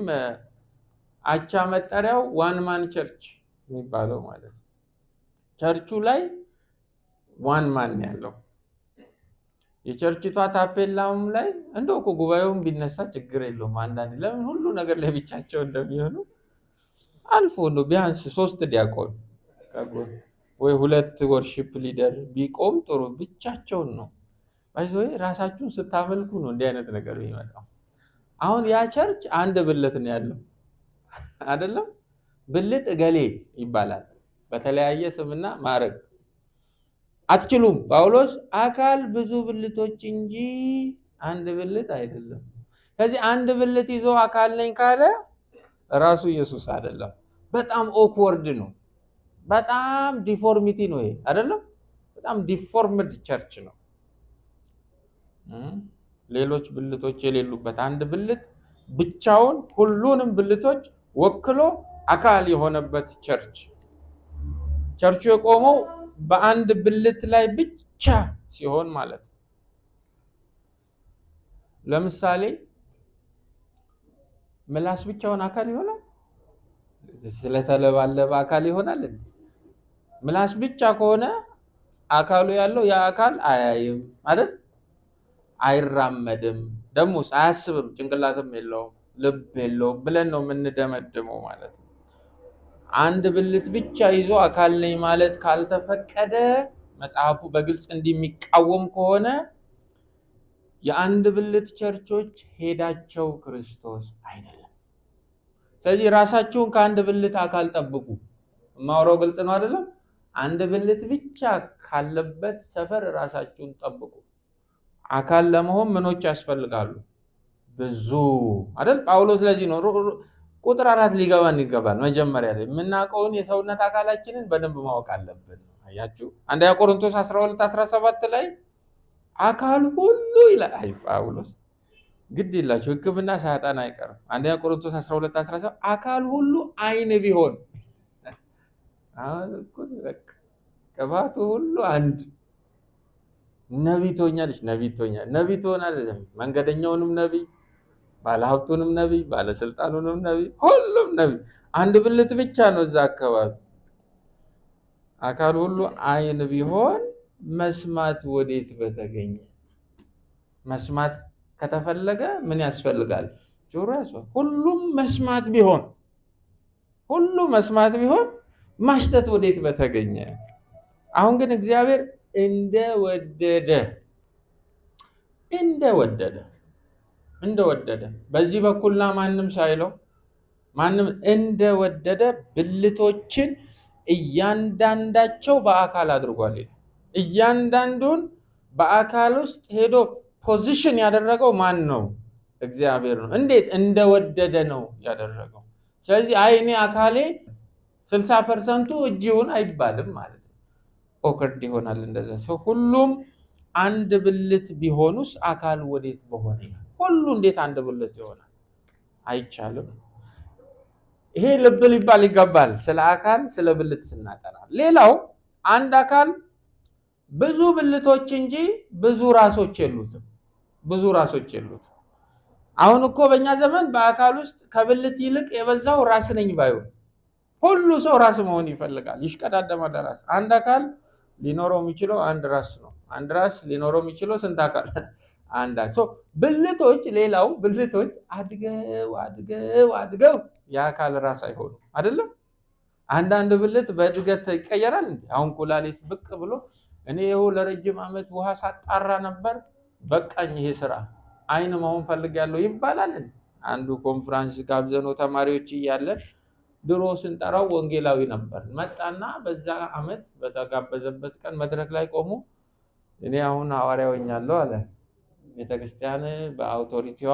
አቻ መጠሪያው ዋን ማን ቸርች የሚባለው ማለት ነው። ቸርቹ ላይ ዋን ማን ያለው የቸርችቷ ታፔላውም ላይ እንደው እኮ ጉባኤውም ቢነሳ ችግር የለውም። አንዳንድ ለምን ሁሉ ነገር ለብቻቸው እንደሚሆኑ አልፎ ነው ቢያንስ 3 ዲያቆን ወይ 2 ወርሺፕ ሊደር ቢቆም ጥሩ። ብቻቸውን ነው ባይዘው ራሳችሁን ስታመልኩ ነው እንዲህ አይነት ነገር የሚመጣው። አሁን ያ ቸርች አንድ ብልት ነው ያለው አይደለም? ብልት እገሌ ይባላል በተለያየ ስምና ማዕረግ። አትችሉም። ጳውሎስ አካል ብዙ ብልቶች እንጂ አንድ ብልት አይደለም። ስለዚህ አንድ ብልት ይዞ አካል ነኝ ካለ ራሱ ኢየሱስ አይደለም። በጣም ኦክወርድ ነው። በጣም ዲፎርሚቲ ነው ይሄ አይደለም? በጣም ዲፎርምድ ቸርች ነው። ሌሎች ብልቶች የሌሉበት አንድ ብልት ብቻውን ሁሉንም ብልቶች ወክሎ አካል የሆነበት ቸርች። ቸርቹ የቆመው በአንድ ብልት ላይ ብቻ ሲሆን ማለት ነው። ለምሳሌ ምላስ ብቻውን አካል ይሆናል? ስለተለባለበ አካል ይሆናል? ምላስ ብቻ ከሆነ አካሉ ያለው ያ አካል አያይም አይደል? አይራመድም፣ ደሞስ አያስብም፣ ጭንቅላትም የለውም፣ ልብ የለውም ብለን ነው የምንደመድመው ማለት ነው። አንድ ብልት ብቻ ይዞ አካል ነኝ ማለት ካልተፈቀደ መጽሐፉ በግልጽ እንደሚቃወም ከሆነ የአንድ ብልት ቸርቾች ሄዳቸው ክርስቶስ አይደለም። ስለዚህ ራሳችሁን ከአንድ ብልት አካል ጠብቁ። ማውራው ግልጽ ነው አይደለም? አንድ ብልት ብቻ ካለበት ሰፈር ራሳችሁን ጠብቁ። አካል ለመሆን ምኖች ያስፈልጋሉ? ብዙ አይደል? ጳውሎስ ለዚህ ነው ቁጥር 4 ሊገባን ይገባል። መጀመሪያ ላይ የምናውቀውን የሰውነት አካላችንን በደንብ ማወቅ አለብን። አያችሁ አንደኛ ቆሮንቶስ 12:17 ላይ አካል ሁሉ ይላል። አይ ጳውሎስ ግድ ይላችሁ ሕክምና ሳያጣን አይቀርም። አንደኛ ቆሮንቶስ 12:17 አካል ሁሉ አይን ቢሆን ቅባቱ ሁሉ አንድ ነቢይ ትሆኛለች፣ ነቢይ ትሆናለች። መንገደኛውንም ነቢይ፣ ባለሀብቱንም ነቢይ፣ ባለስልጣኑንም ነቢይ፣ ሁሉም ነቢይ። አንድ ብልት ብቻ ነው እዛ አካባቢ። አካል ሁሉ አይን ቢሆን መስማት ወዴት በተገኘ? መስማት ከተፈለገ ምን ያስፈልጋል? ጆሮ ያስፈልጋል። ሁሉም መስማት ቢሆን ማሽተት ወዴት በተገኘ? አሁን ግን እግዚአብሔር እንደወደደ በዚህ በኩልና ማንም ሳይለው ማንም እንደወደደ ብልቶችን እያንዳንዳቸው በአካል አድርጓል። እያንዳንዱን በአካል ውስጥ ሄዶ ፖዚሽን ያደረገው ማን ነው? እግዚአብሔር ነው። እንዴት? እንደወደደ ነው ያደረገው። ስለዚህ እኔ አካሌ 60% እጅ ይሁን አይባልም ማለት ነው። ኦከርድ ይሆናል እንደዛ ሰው። ሁሉም አንድ ብልት ቢሆኑስ አካል ወዴት በሆነ? ሁሉ እንዴት አንድ ብልት ይሆናል? አይቻልም። ይሄ ልብ ሊባል ይገባል ስለ አካል ስለ ብልት ስናጠና። ሌላው አንድ አካል ብዙ ብልቶች እንጂ ብዙ ራሶች የሉትም። አሁን እኮ በእኛ ዘመን በአካል ውስጥ ከብልት ይልቅ የበዛው ራስ ነኝ ባዩ ሁሉ ሰው ራስ መሆን ይፈልጋል፣ ይሽቀዳደማል ራስ። አንድ አካል ሊኖረው የሚችለው አንድ ራስ ነው። አንድ ራስ ሊኖረው የሚችለው ስንት አካል? አንድ። ብልቶች ሌላው ብልቶች አድገው የአካል ራስ አይሆኑም አይደለም? አንዳንድ ብልት በእድገት ይቀየራል እንዴ? አሁን ኩላሊት ብቅ ብሎ እኔ ይኸው ለረጅም ዓመት ውሃ ሳጣራ ነበር በቃኝ ይሄ ስራ አይን መሆን ፈልጋለሁ ይባላል እንዴ? አንዱ ኮንፈረንስ ጋብዘነው ተማሪዎች እያለን ድሮ ስንጠራው ወንጌላዊ ነበር። መጣና በዛ ዓመት በተጋበዘበት ቀን መድረክ ላይ ቆሞ እኔ አሁን ሐዋርያ ሆኛለሁ አለ። ቤተክርስቲያን በአውቶሪቲዋ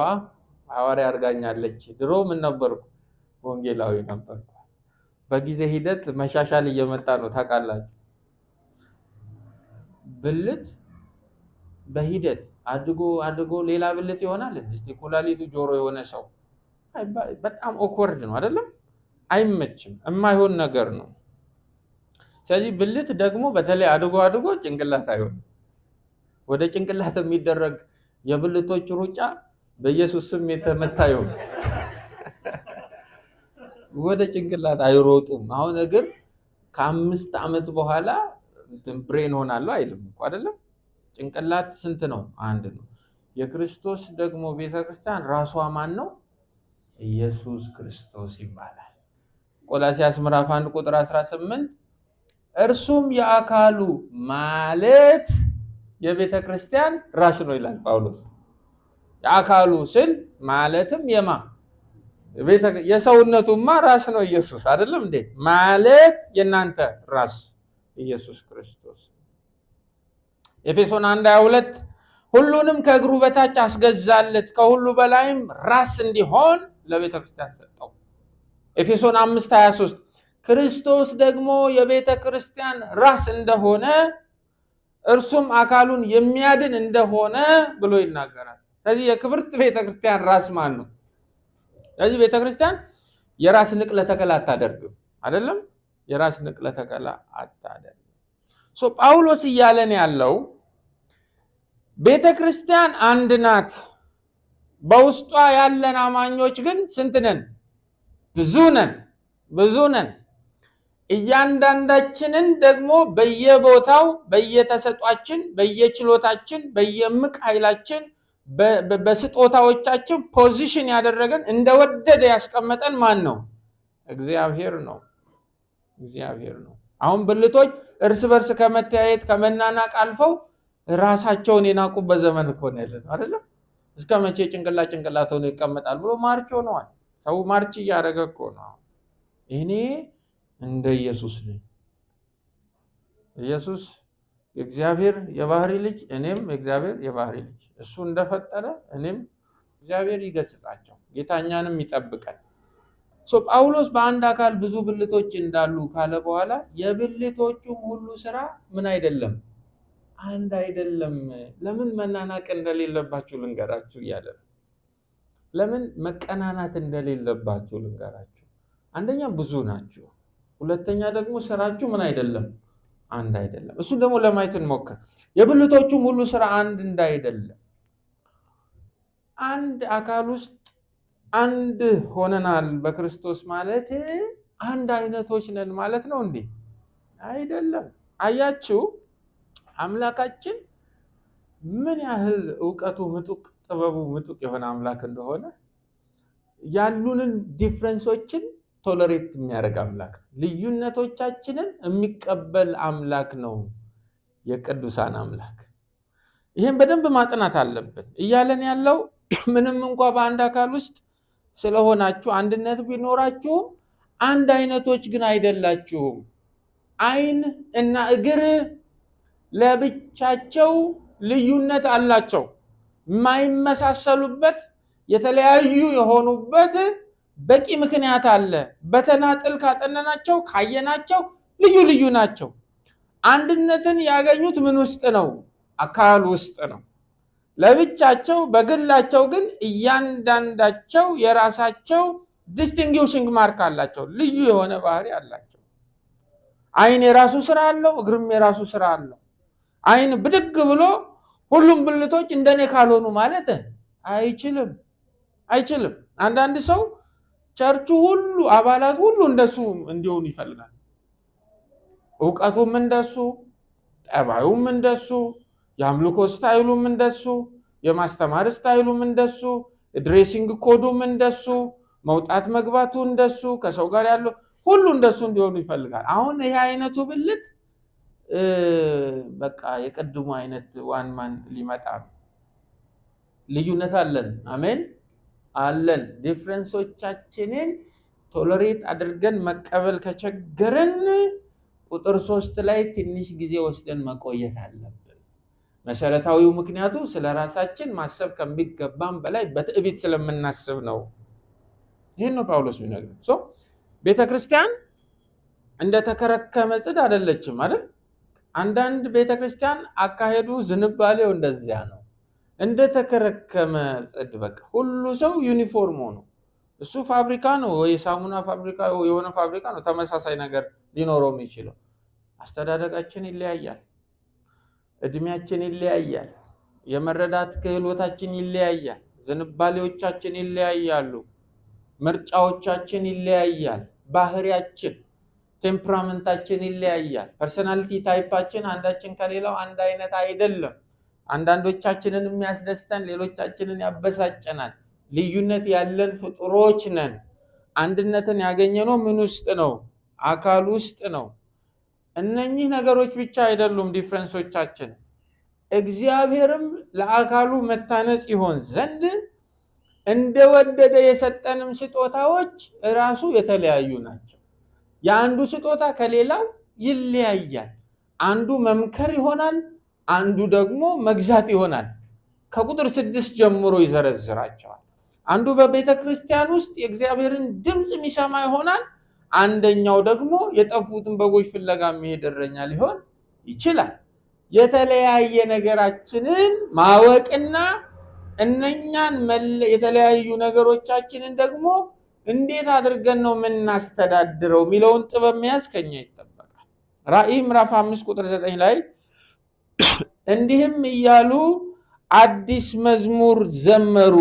ሐዋርያ አድርጋኛለች። ድሮ ምን ነበርኩ? ወንጌላዊ ነበርኩ። በጊዜ ሂደት መሻሻል እየመጣ ነው ታውቃላችሁ። ብልት በሂደት አድጎ ሌላ ብልት ይሆናል። እስቲ ኩላሊቱ ጆሮ የሆነ ሰው በጣም ኦክወርድ ነው አይደለም? አይመችም፣ የማይሆን ነገር ነው። ስለዚህ ብልት ደግሞ በተለይ አድጎ ጭንቅላት አይሆንም። ወደ ጭንቅላት የሚደረግ የብልቶች ሩጫ በኢየሱስ ስም የተመታ ይሁን። ወደ ጭንቅላት አይሮጡም። አሁን እግር ከ5 ዓመት በኋላ ብሬን ሆናለሁ አይልም እኮ አይደለም? ጭንቅላት ስንት ነው? አንድ ነው። የክርስቶስ ደግሞ ቤተክርስቲያን ራሷ ማን ነው? ኢየሱስ ክርስቶስ ይባላል። ቆላስይስ ምዕራፍ 1 ቁጥር 18 እርሱም የአካሉ ማለት የቤተክርስቲያን ራስ ነው ይላል ጳውሎስ። የአካሉ ስል ማለትም የሰውነቱማ ራስ ነው ኢየሱስ አይደለም እንዴ? ማለት የናንተ ራስ ኢየሱስ ክርስቶስ። ኤፌሶን 1:22 ሁሉንም ከእግሩ በታች አስገዛለት ከሁሉ በላይም ራስ እንዲሆን ለቤተክርስቲያን ሰጠው። ኤፌሶን 5:23 ክርስቶስ ደግሞ የቤተ ክርስቲያን ራስ እንደሆነ እርሱም አካሉን የሚያድን እንደሆነ ብሎ ይናገራል። ስለዚህ የክብርት ቤተ ክርስቲያን ራስ ማን ነው? ስለዚህ ቤተ ክርስቲያን የራስ ንቅለ ተከላ አታደርግም አይደለም? የራስ ንቅለ ተከላ አታደርግም። ጳውሎስ እያለን ያለው ቤተ ክርስቲያን አንድ ናት። በውስጧ ያለን አማኞች ግን ስንት ነን? ብዙ ነን። እያንዳንዳችንን ደግሞ በየቦታው በየተሰጧችን፣ በየችሎታችን፣ በየምቅ ኃይላችን፣ በስጦታዎቻችን ፖዚሽን ያደረገን እንደወደደ ያስቀመጠን ማን ነው? እግዚአብሔር ነው። አሁን ብልቶች እርስ በርስ ከመተያየት ከመናናቅ አልፈው ራሳቸውን የናቁበት ዘመን እኮ ነው ያለው አይደለም? እስከ መቼ ጭንቅላት ሆኖ ይቀመጣል ብሎ ማርች ሆነዋል። ሰው ማርች እያደረገ እኮ ነው። እኔ እንደ ኢየሱስ ነኝ። ኢየሱስ የእግዚአብሔር የባህሪ ልጅ፣ እኔም የእግዚአብሔር የባህሪ ልጅ። እሱ እንደፈጠረ እኔም እግዚአብሔር ይገስጻቸው፣ ጌታኛንም ይጠብቀን። ጳውሎስ በአንድ አካል ብዙ ብልቶች እንዳሉ ካለ በኋላ የብልቶቹም ሁሉ ስራ ምን አይደለም? አንድ አይደለም። ለምን መናናቅ እንደሌለባችሁ ልንገራችሁ እያለ ነው። ለምን መቀናናት እንደሌለባችሁ ልንገራችሁ። አንደኛ ብዙ ናችሁ፣ ሁለተኛ ደግሞ ስራችሁ ምን አይደለም? አንድ አይደለም። እሱን ደግሞ ለማየት እንሞክር። የብልቶቹም ሁሉ ስራ አንድ እንዳይደለም። አንድ አካል ውስጥ አንድ ሆነናል በክርስቶስ ማለት አንድ አይነቶች ነን ማለት ነው እንዴ? አይደለም። አያችሁ አምላካችን ምን ያህል ዕውቀቱ ምጡቅ፣ ጥበቡ ምጡቅ የሆነ አምላክ እንደሆነ ያሉንን ዲፍረንሶችን ቶለሬት የሚያደርግ አምላክ፣ ልዩነቶቻችንን የሚቀበል አምላክ ነው የቅዱሳን አምላክ። ይሄን በደንብ ማጥናት አለብን። እያለን ያለው ምንም እንኳ በአንድ አካል ውስጥ ስለሆናችሁ አንድነት ቢኖራችሁም አንድ አይነቶች ግን አይደላችሁም። ዓይን እና እግር ለብቻቸው ልዩነት አላቸው። የማይመሳሰሉበት የተለያዩ የሆኑበት በቂ ምክንያት አለ። በተናጥል ካጠነናቸው ካየናቸው ልዩ ናቸው። አንድነትን ያገኙት ምን ውስጥ ነው? አካል ውስጥ ነው። ለብቻቸው በግላቸው ግን እያንዳንዳቸው የራሳቸው ዲስቲንጉሽንግ ማርክ አላቸው፣ ልዩ የሆነ ባህሪ አላቸው። ዓይን የራሱ ስራ አለው፣ እግርም የራሱ ስራ አለው። ዓይን ብድግ ብሎ ሁሉም ብልቶች እንደኔ ካልሆኑ ማለት አይችልም። አንዳንድ ሰው ቸርቹ ሁሉ አባላት ሁሉ እንደሱ እንዲሆኑ ይፈልጋል። ዕውቀቱም እንደሱ፣ ጠባዩም እንደሱ፣ የአምልኮ ስታይሉም እንደሱ፣ የማስተማር ስታይሉም እንደሱ፣ ድሬሲንግ ኮዱም እንደሱ፣ መውጣት መግባቱ እንደሱ፣ ከሰው ጋር ያለው ሁሉ እንደሱ እንዲሆኑ ይፈልጋል። አሁን ይሄ አይነቱ ብልት በቃ የቀድሞ አይነት ዋንማን ሊመጣ ልዩነት አለን። አሜን አለን። ዲፍረንሶቻችንን ቶለሬት አድርገን መቀበል ከቸገረን ቁጥር 3 ላይ ትንሽ ጊዜ ወስደን መቆየት አለብን። መሰረታዊው ምክንያቱ ስለ ራሳችን ማሰብ ከሚገባም በላይ በትዕቢት ስለምናስብ ነው። ይሄን ነው ጳውሎስ የሚነግረን። ቤተክርስቲያን እንደተከረከመ ጽድ አይደለችም አይደል? አንዳንድ ቤተክርስቲያን አካሄዱ ዝንባሌው እንደዚያ ነው። እንደተከረከመ ጽድ በቃ ሁሉ ሰው ዩኒፎርም ሆኖ እሱ ፋብሪካ ነው ወይ ሳሙና ፋብሪካ የሆነ ፋብሪካ ነው ተመሳሳይ ነገር ሊኖረው የሚችለው። አስተዳደጋችን ይለያያል፣ እድሜያችን ይለያያል፣ የመረዳት ክህሎታችን ይለያያል፣ ዝንባሌዎቻችን ይለያያሉ፣ ምርጫዎቻችን ይለያያል፣ ባህሪያችን ቴምፕራመንታችን ይለያያል፣ ፐርሰናሊቲ ታይፓችን አንዳችን ከሌላው አንድ አይነት አይደለም። አንዳንዶቻችንን የሚያስደስተን ሌሎቻችንን ያበሳጨናል። ልዩነት ያለን ፍጡሮች ነን። አንድነትን ያገኘነው ምን ውስጥ ነው? አካል ውስጥ ነው። እነኚህ ነገሮች ብቻ አይደሉም ዲፍረንሶቻችን። እግዚአብሔርም ለአካሉ መታነጽ ይሆን ዘንድ እንደወደደ የሰጠንም ስጦታዎች ራሱ የተለያዩ ናቸው። የአንዱ ስጦታ ከሌላው ይለያያል። አንዱ መምከር ይሆናል፣ አንዱ ደግሞ መግዛት ይሆናል። ከቁጥር 6 ጀምሮ ይዘረዝራቸዋል። አንዱ በቤተ ክርስቲያን ውስጥ የእግዚአብሔርን ድምፅ የሚሰማ ይሆናል፣ አንደኛው ደግሞ የጠፉትን በጎች ፍለጋ የሚሄድ እረኛ ሊሆን ይችላል። የተለያየ ነገራችንን ማወቅና እነኛን የተለያዩ ነገሮቻችንን ደግሞ እንዴት አድርገን ነው የምናስተዳድረው የሚለውን ጥበብ መያዝ ከኛ ይጠበቃል። ራእይ ምዕራፍ 5 ቁጥር 9 ላይ እንዲህም እያሉ አዲስ መዝሙር ዘመሩ፣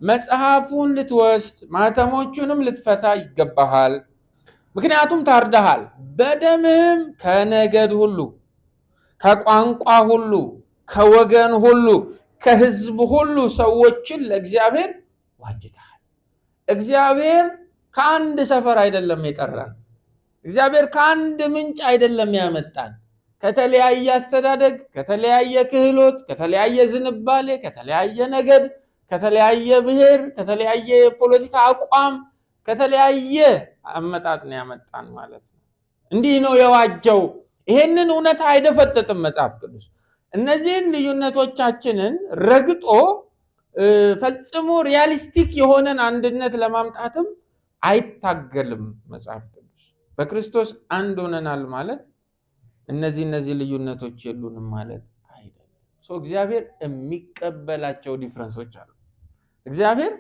መጽሐፉን ልትወስድ ማኅተሞቹንም ልትፈታ ይገባሃል፣ ምክንያቱም ታርደሃል፣ በደምህም ከነገድ ሁሉ፣ ከቋንቋ ሁሉ፣ ከወገን ሁሉ፣ ከሕዝብ ሁሉ ሰዎችን ለእግዚአብሔር ዋጅተሃል። እግዚአብሔር ከአንድ ሰፈር አይደለም የጠራን። እግዚአብሔር ከአንድ ምንጭ አይደለም ያመጣን። ከተለያየ አስተዳደግ፣ ከተለያየ ክህሎት፣ ከተለያየ ዝንባሌ፣ ከተለያየ ነገድ፣ ከተለያየ ብሔር፣ ከተለያየ ፖለቲካ አቋም፣ ከተለያየ አመጣጥ ነው ያመጣን ማለት ነው። እንዲህ ነው የዋጀው። ይሄንን እውነት አይደፈጥጥም መጽሐፍ ቅዱስ። እነዚህን ልዩነቶቻችንን ረግጦ ፈጽሞ ሪያሊስቲክ የሆነን አንድነት ለማምጣትም አይታገልም መጽሐፍ ቅዱስ። በክርስቶስ አንድ ሆነናል ማለት እነዚህ ልዩነቶች የሉንም ማለት አይደለም። እግዚአብሔር የሚቀበላቸው ዲፍረንሶች አሉ። እግዚአብሔር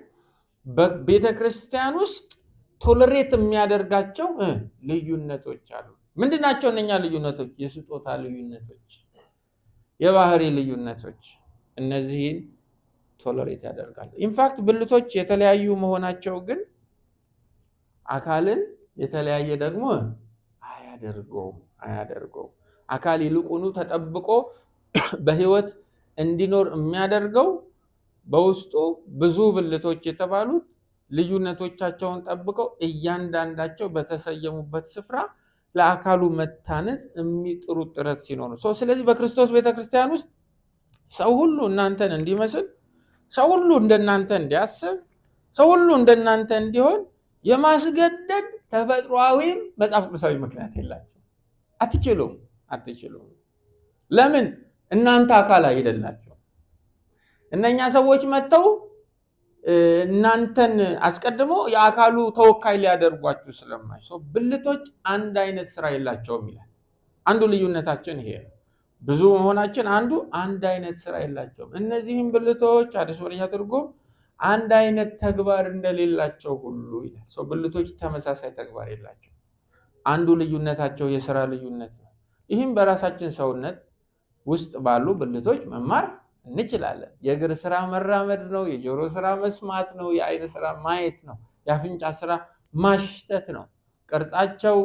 በቤተክርስቲያን ውስጥ ቶለሬት የሚያደርጋቸው ልዩነቶች አሉ። ምንድናቸው እነኛ ልዩነቶች? የስጦታ ልዩነቶች፣ የባህሪ ልዩነቶች፣ እነዚህን ቶለሬት ያደርጋል። ኢንፋክት ብልቶች የተለያዩ መሆናቸው ግን አካልን የተለያየ ደግሞ አያደርገው። አካል ይልቁኑ ተጠብቆ በህይወት እንዲኖር የሚያደርገው በውስጡ ብዙ ብልቶች የተባሉት ልዩነቶቻቸውን ጠብቀው እያንዳንዳቸው በተሰየሙበት ስፍራ ለአካሉ መታነጽ የሚጥሩ ጥረት ሲኖር ነው። ስለዚህ በክርስቶስ ቤተክርስቲያን ውስጥ ሰው ሁሉ እናንተን እንዲመስል፣ ሰው ሁሉ እንደናንተ እንዲያስብ፣ ሰው ሁሉ እንደናንተ እንዲሆን የማስገደድ ተፈጥሯዊም መጽሐፍ ቅዱሳዊ ምክንያት የላቸው። አትችሉም። ለምን? እናንተ አካል አይደላቸው። እነኛ ሰዎች መጥተው እናንተን አስቀድሞ የአካሉ ተወካይ ሊያደርጓችሁ ስለማይችሉ ብልቶች አንድ አይነት ስራ የላቸውም ይላል። አንዱ ልዩነታችን ይሄ ነው። ብዙ መሆናችን አንድ አይነት ስራ የላቸውም። እነዚህም ብልቶች አዲስ ወደኛ ትርጉም አንድ አይነት ተግባር እንደሌላቸው ሁሉ ይላል። ብልቶች ተመሳሳይ ተግባር የላቸው። አንዱ ልዩነታቸው የሥራ ልዩነት ነው። ይህም በራሳችን ሰውነት ውስጥ ባሉ ብልቶች መማር እንችላለን። የእግር ስራ መራመድ ነው። የጆሮ ስራ መስማት ነው። የአይን ስራ ማየት ነው። የአፍንጫ ስራ ማሽተት ነው። ቅርጻቸው፣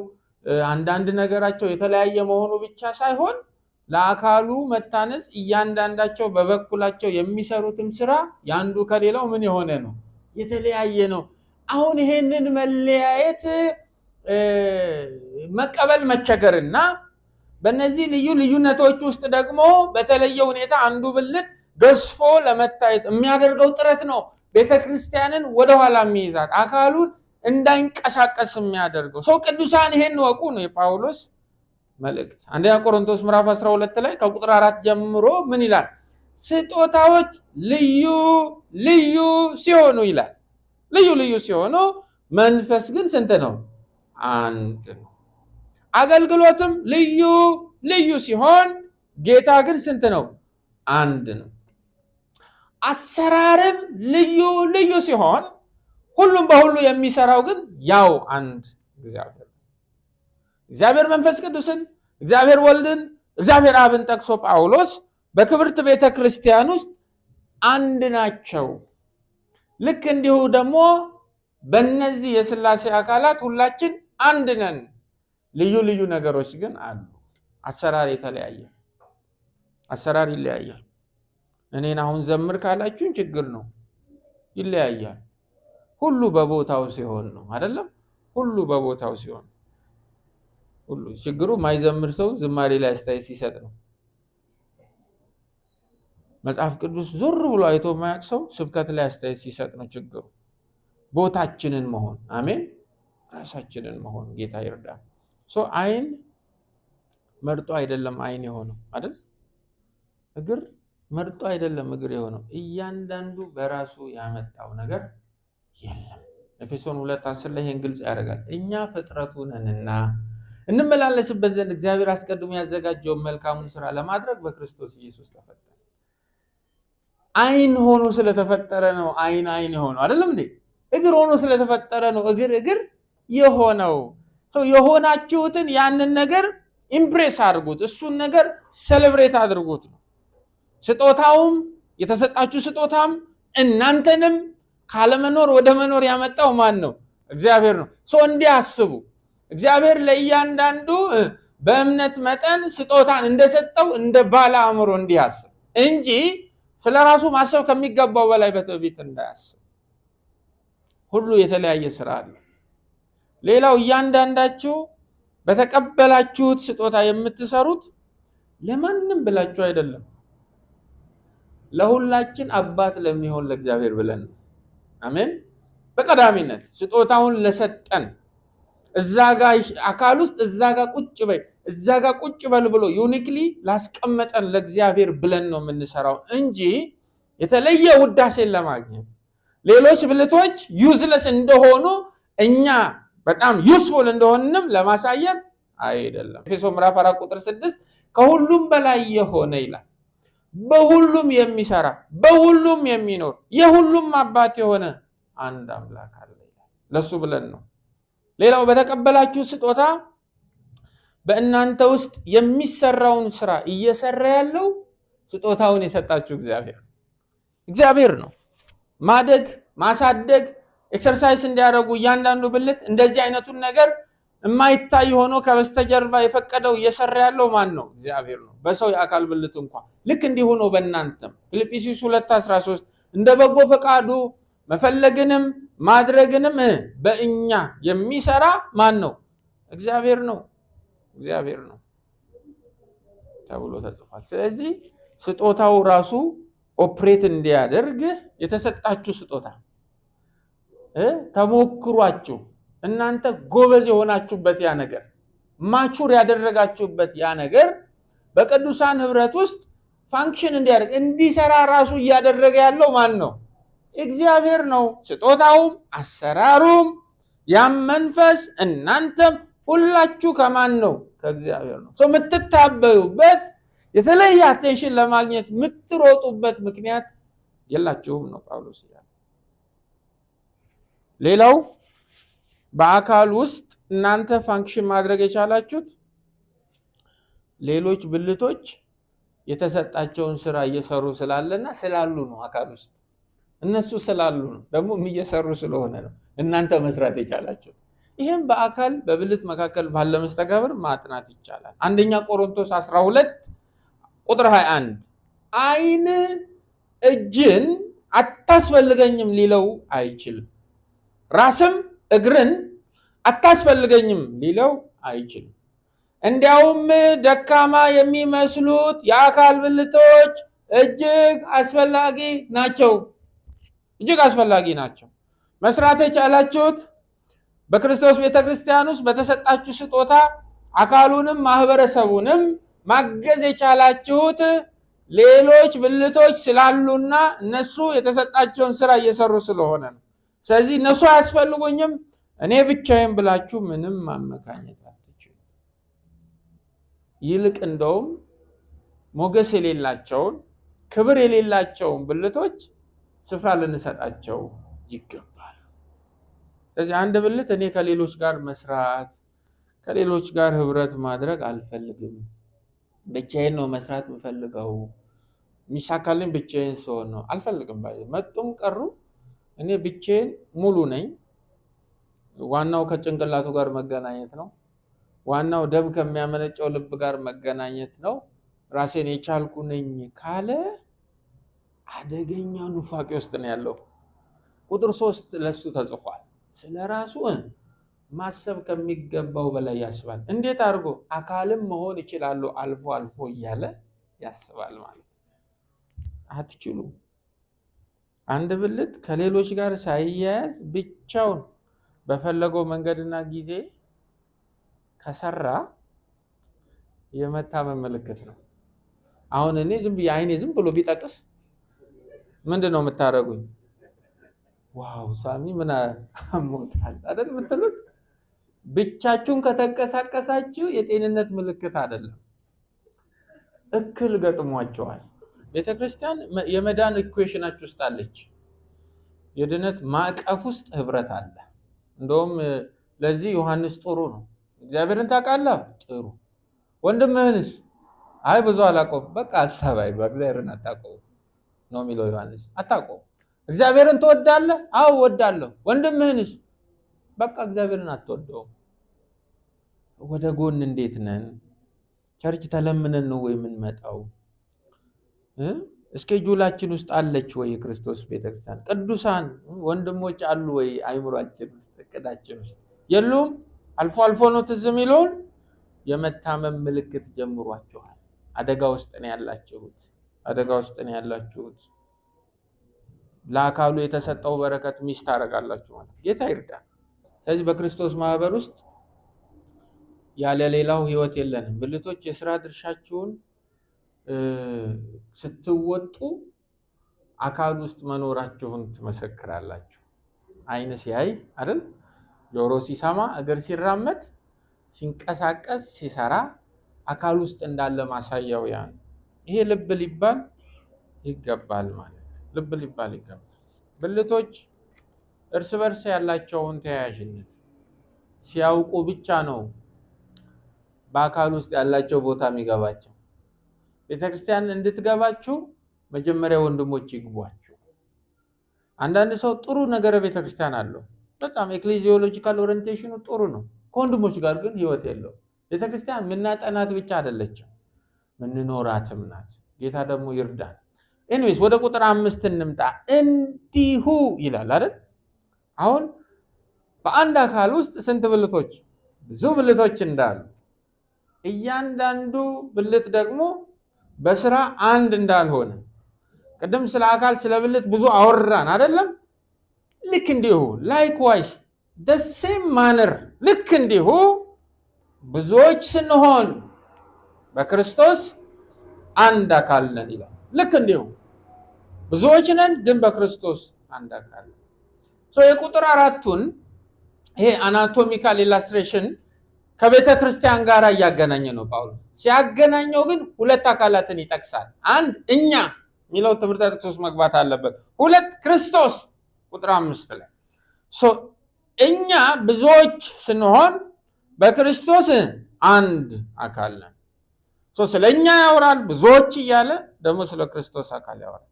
አንዳንድ ነገራቸው የተለያየ መሆኑ ብቻ ሳይሆን ለአካሉ መታነጽ እያንዳንዳቸው በበኩላቸው የሚሰሩትም ስራ ያንዱ ከሌላው ምን የሆነ ነው? የተለያየ ነው። አሁን ይሄንን መለያየት መቀበል መቸገርና በእነዚህ ልዩነቶች ውስጥ ደግሞ በተለየ ሁኔታ አንዱ ብልት ገዝፎ ለመታየት የሚያደርገው ጥረት ነው ቤተክርስቲያንን ወደኋላ የሚይዛት፣ አካሉን እንዳይንቀሳቀስ የሚያደርገው። ቅዱሳን ይሄን ወቁ ነው የጳውሎስ መልእክት። አንደኛ ቆሮንቶስ ምዕራፍ 12 ላይ ከቁጥር 4 ጀምሮ ምን ይላል? ስጦታዎች ልዩ ልዩ ሲሆኑ ይላል። ልዩ ሲሆኑ መንፈስ ግን ስንት ነው? አንድ ነው። አገልግሎትም ልዩ ሲሆን ጌታ ግን ስንት ነው? አንድ ነው። አሰራርም ልዩ ሲሆን ሁሉም በሁሉ የሚሰራው ግን ያው አንድ እግዚአብሔር መንፈስ ቅዱስን፣ እግዚአብሔር ወልድን፣ እግዚአብሔር አብን ጠቅሶ ጳውሎስ በክብርት ቤተክርስቲያን ውስጥ አንድ ናቸው። ልክ እንዲሁ ደግሞ በእነዚህ የሥላሴ አካላት ሁላችን አንድ ነን። ልዩ ነገሮች ግን አሉ። አሰራር የተለያየ፣ አሰራር ይለያያል። እኔን አሁን ዘምር ካላችሁን ችግር ነው፣ ይለያያል። ሁሉ በቦታው ሲሆን ነው አይደለም? ሁሉ በቦታው ሲሆን ሁሉ ችግሩ ማይዘምር ሰው ዝማሬ ላይ አስተያየት ሲሰጥ ነው። መጽሐፍ ቅዱስ ዞር ብሎ አይቶ ማያቅ ሰው ስብከት ላይ አስተያየት ሲሰጥ ነው ችግሩ። ቦታችንን መሆን፣ አሜን፣ ራሳችንን መሆን ጌታ ይርዳ። አይን መርጦ አይደለም አይን የሆነው አይደል? እግር መርጦ አይደለም እግር የሆነው። እያንዳንዱ በራሱ ያመጣው ነገር የለም። ኤፌሶን 2:10 ላይ ይሄን ግልጽ ያደርጋል። እኛ ፍጥረቱ ነንና እንመላለስበት ዘንድ እግዚአብሔር አስቀድሞ ያዘጋጀውን መልካሙን ስራ ለማድረግ በክርስቶስ ኢየሱስ ተፈጠረ። አይን ሆኖ ስለተፈጠረ ነው አይን የሆነው አይደለም እንዴ? እግር ሆኖ ስለተፈጠረ ነው እግር የሆነው። የሆናችሁትን ያንን ነገር ኢምፕሬስ አድርጉት፣ እሱን ነገር ሴሌብሬት አድርጉት ነው። ስጦታውም የተሰጣችሁ ስጦታም እናንተንም ካለመኖር ወደ መኖር ያመጣው ማን ነው? እግዚአብሔር ነው። እንዲያስቡ እግዚአብሔር ለእያንዳንዱ በእምነት መጠን ስጦታን እንደሰጠው እንደ ባለ አእምሮ እንዲያስብ እንጂ ስለራሱ ማሰብ ከሚገባው በላይ በትዕቢት እንዳያስብ። ሁሉ የተለያየ ስራ አለ። ሌላው እያንዳንዳችሁ በተቀበላችሁት ስጦታ የምትሰሩት ለማንም ብላችሁ አይደለም፣ ለሁላችን አባት ለሚሆን ለእግዚአብሔር ብለን ነው። አሜን። በቀዳሚነት ስጦታውን ለሰጠን እዛ ጋር አካል ውስጥ እዛ ጋር ቁጭ በል ብሎ ዩኒክሊ ላስቀመጠን ለእግዚአብሔር ብለን ነው የምንሰራው እንጂ የተለየ ውዳሴን ለማግኘት ሌሎች ብልቶች ዩዝለስ እንደሆኑ እኛ በጣም ዩስፉል እንደሆነንም ለማሳየት አይደለም። ኤፌሶን ምዕራፍ 4:6 ከሁሉም በላይ የሆነ ይላል፣ በሁሉም የሚሰራ በሁሉም የሚኖር የሁሉም አባት የሆነ አንድ አምላክ አለ ይላል። ለሱ ብለን ነው። ሌላው በተቀበላችሁ ስጦታ በእናንተ ውስጥ የሚሰራውን ስራ እየሰራ ያለው ስጦታውን የሰጣችሁ እግዚአብሔር ነው። ማደግ ማሳደግ ኤክሰርሳይዝ እንዲያደርጉ እያንዳንዱ ብልት እንደዚህ አይነቱን ነገር የማይታይ ሆኖ ከበስተጀርባ የፈቀደው እየሰራ ያለው ማን ነው? እግዚአብሔር ነው። በሰው የአካል ብልት እንኳን ልክ እንዲሁ ነው በእናንተም። ፊልጵስዩስ 2:13 እንደ በጎ ፈቃዱ መፈለግንም ማድረግንም በእኛ የሚሰራ ማን ነው? እግዚአብሔር ነው ተብሎ ተጽፏል። ስለዚህ ስጦታው ራሱ ኦፕሬት እንዲያደርግ የተሰጣችሁ ስጦታ ተሞክሯችሁ እናንተ ጎበዝ የሆናችሁበት ያ ነገር ማቹር ያደረጋችሁበት ያ ነገር በቅዱሳን ህብረት ውስጥ ፋንክሽን እንዲያደርግ እንዲሰራ ራሱ እያደረገ ያለው ማን ነው? እግዚአብሔር ነው። ስጦታውም አሰራሩም ያም መንፈስ እናንተም ሁላችሁ ከማን ነው? ከእግዚአብሔር ነው። የምትታበዩበት የተለየ አቴንሽን ለማግኘት የምትሮጡበት ምክንያት የላችሁም ነው ጳውሎስ ያለው። ሌላው በአካል ውስጥ እናንተ ፋንክሽን ማድረግ የቻላችሁት ሌሎች ብልቶች የተሰጣቸውን ስራ እየሰሩ ስላለና ስላሉ ነው። አካል ውስጥ እነሱ ስላሉ ነው፣ ደግሞ እየሰሩ ስለሆነ ነው እናንተ መስራት የቻላችሁት። ይህም በአካል በብልት መካከል ባለ መስተጋብር ማጥናት ይቻላል። አንደኛ ቆሮንቶስ 12:21 አይን እጅን አታስፈልገኝም ሊለው አይችልም፣ ራስም እግርን አታስፈልገኝም ሊለው አይችልም። እንዲያውም ደካማ የሚመስሉት የአካል ብልቶች እጅግ አስፈላጊ ናቸው። መስራት የቻላችሁት በክርስቶስ ቤተክርስቲያን ውስጥ በተሰጣችሁ ስጦታ አካሉንም ማህበረሰቡንም ማገዝ የቻላችሁት ሌሎች ብልቶች ስላሉና እነሱ የተሰጣቸውን ስራ እየሰሩ ስለሆነ ነው። ስለዚህ እነሱ አያስፈልጉኝም እኔ ብቻዬን ብላችሁ ምንም ማመካኘት አትችሉ። ይልቅ እንደውም ሞገስ የሌላቸውን ክብር የሌላቸውን ብልቶች ስፍራ ልንሰጣቸው ይገባል። ስለዚህ አንድ ብልት እኔ ከሌሎች ጋር መስራት ከሌሎች ጋር ህብረት ማድረግ አልፈልግም፣ ብቻዬን ነው መስራት የምፈልገው፣ የሚሳካልኝ ብቻዬን ስሆን ነው አልፈልግም። መጡም ቀሩ እኔ ብቻዬን ሙሉ ነኝ። ዋናው ከጭንቅላቱ ጋር መገናኘት ነው። ዋናው ደም ከሚያመነጨው ልብ ጋር መገናኘት ነው። ራሴን የቻልኩ ነኝ ካለ አደገኛ ኑፋቄ ውስጥ ነው ያለው። ቁጥር 3 ለሱ ተጽፏል። ስለራሱ ማሰብ ከሚገባው በላይ ያስባል። እንዴት አድርጎ አካልም መሆን ይችላል አልፎ አልፎ እያለ ያስባል ማለት አትችሉ። አንድ ብልት ከሌሎች ጋር ሳይያያዝ ብቻውን በፈለገው መንገድና ጊዜ ከሰራ የመታመም ምልክት ነው። አሁን እኔ አይኔ ዝም ብሎ ቢጠቅስ ምንድነው የምታረጉኝ? ዋው ሳሚ ምን አሞታል አይደል የምትሉት? ብቻችሁን ከተንቀሳቀሳችሁ የጤንነት ምልክት አይደለም፣ እክል ገጥሟቸዋል። ቤተክርስቲያን የመዳን ኢኩዌሽናችሁ ውስጥ አለች። የድነት ማዕቀፍ ውስጥ ህብረት አለ። እንደውም ለዚህ ዮሐንስ ጥሩ ነው። እግዚአብሔርን ታውቃለህ? ጥሩ። ወንድምህንስ? አይ ብዙ አላውቀውም። በቃ አሳባይ በእግዚአብሔርን አታውቀውም ነው የሚለው ዮሐንስ። አታውቀውም። እግዚአብሔርን ትወዳለህ? አዎ እወዳለሁ። ወንድምህንስ? በቃ እግዚአብሔርን አትወደውም። ወደ ጎን እንዴት ነን? ቸርች ተለምነን ነው ወይ የምንመጣው? እስኬጁላችን ውስጥ አለች ወይ የክርስቶስ ቤተክርስቲያን? ቅዱሳን ወንድሞች አሉ ወይ አይምሯችን ውስጥ እቅዳችን ውስጥ? የሉም። አልፎ አልፎ ነው ትዝ የሚሉን። የመታመም ምልክት ጀምሯችኋል። አደጋ ውስጥ ነው ያላችሁት። አደጋ ውስጥ ነው ያላችሁት። ለአካሉ የተሰጠው በረከት ሚስ ታደርጋላችሁ ማለት ጌታ ይርዳል። ስለዚህ በክርስቶስ ማህበር ውስጥ ያለ ሌላው ህይወት የለንም። ብልቶች የሥራ ድርሻችሁን ስትወጡ አካል ውስጥ መኖራችሁን ትመሰክራላችሁ። አይን ሲያይ አይደል? ጆሮ ሲሰማ፣ እግር ሲራመድ፣ ሲንቀሳቀስ፣ ሲሰራ አካል ውስጥ እንዳለ ማሳያው ያ ነው። ይሄ ልብ ሊባል ይገባል ማለት ነው። ልብ ሊባል ይገባል። ብልቶች እርስ በርስ ያላቸውን ተያያዥነት ሲያውቁ ብቻ ነው በአካል ውስጥ ያላቸው ቦታ የሚገባቸው። ቤተክርስቲያን እንድትገባችሁ መጀመሪያ ወንድሞች ይግቧችሁ። አንዳንድ ሰው ጥሩ ነገር ቤተክርስቲያን አለው፣ በጣም ኤክሌዚዮሎጂካል ኦሪየንቴሽኑ ጥሩ ነው፣ ከወንድሞች ጋር ግን ህይወት የለው። ቤተክርስቲያን ምናጠናት ብቻ አይደለችም፣ ምንኖራትም ናት። ጌታ ደግሞ ይርዳል። ኤኒዌይስ ወደ ቁጥር 5 እንምጣ። እንዲሁ ይላል አይደል? አሁን በአንድ አካል ውስጥ ስንት ብልቶች? ብዙ ብልቶች እንዳሉ፣ እያንዳንዱ ብልት ደግሞ በስራ አንድ እንዳልሆነ ቅድም ስለ አካል ስለ ብልት ብዙ አወራን አይደለም? ልክ እንዲሁ ላይክዋይስ the same manner ልክ እንዲሁ ብዙዎች ስንሆን በክርስቶስ አንድ አካል ነን ይላል። ልክ እንዲሁ ብዙዎች ነን ግን በክርስቶስ አንድ አካል ነን። የቁጥር 4ቱን ይሄ አናቶሚካል ኢላስትሬሽን ከቤተ ክርስቲያን ጋር እያገናኘ ነው ጳውሎስ። ሲያገናኘው ግን ሁለት አካላትን ይጠቅሳል። አንድ እኛ የሚለው ትምህርተ ክርስቶስ መግባት አለበት። ሁለት ክርስቶስ ቁጥር 5 ላይ እኛ ብዙዎች ስንሆን በክርስቶስ አንድ አካል ነን። ስለኛ ያወራል ብዙዎች እያለ ደግሞ ስለ ክርስቶስ አካል ያወራል።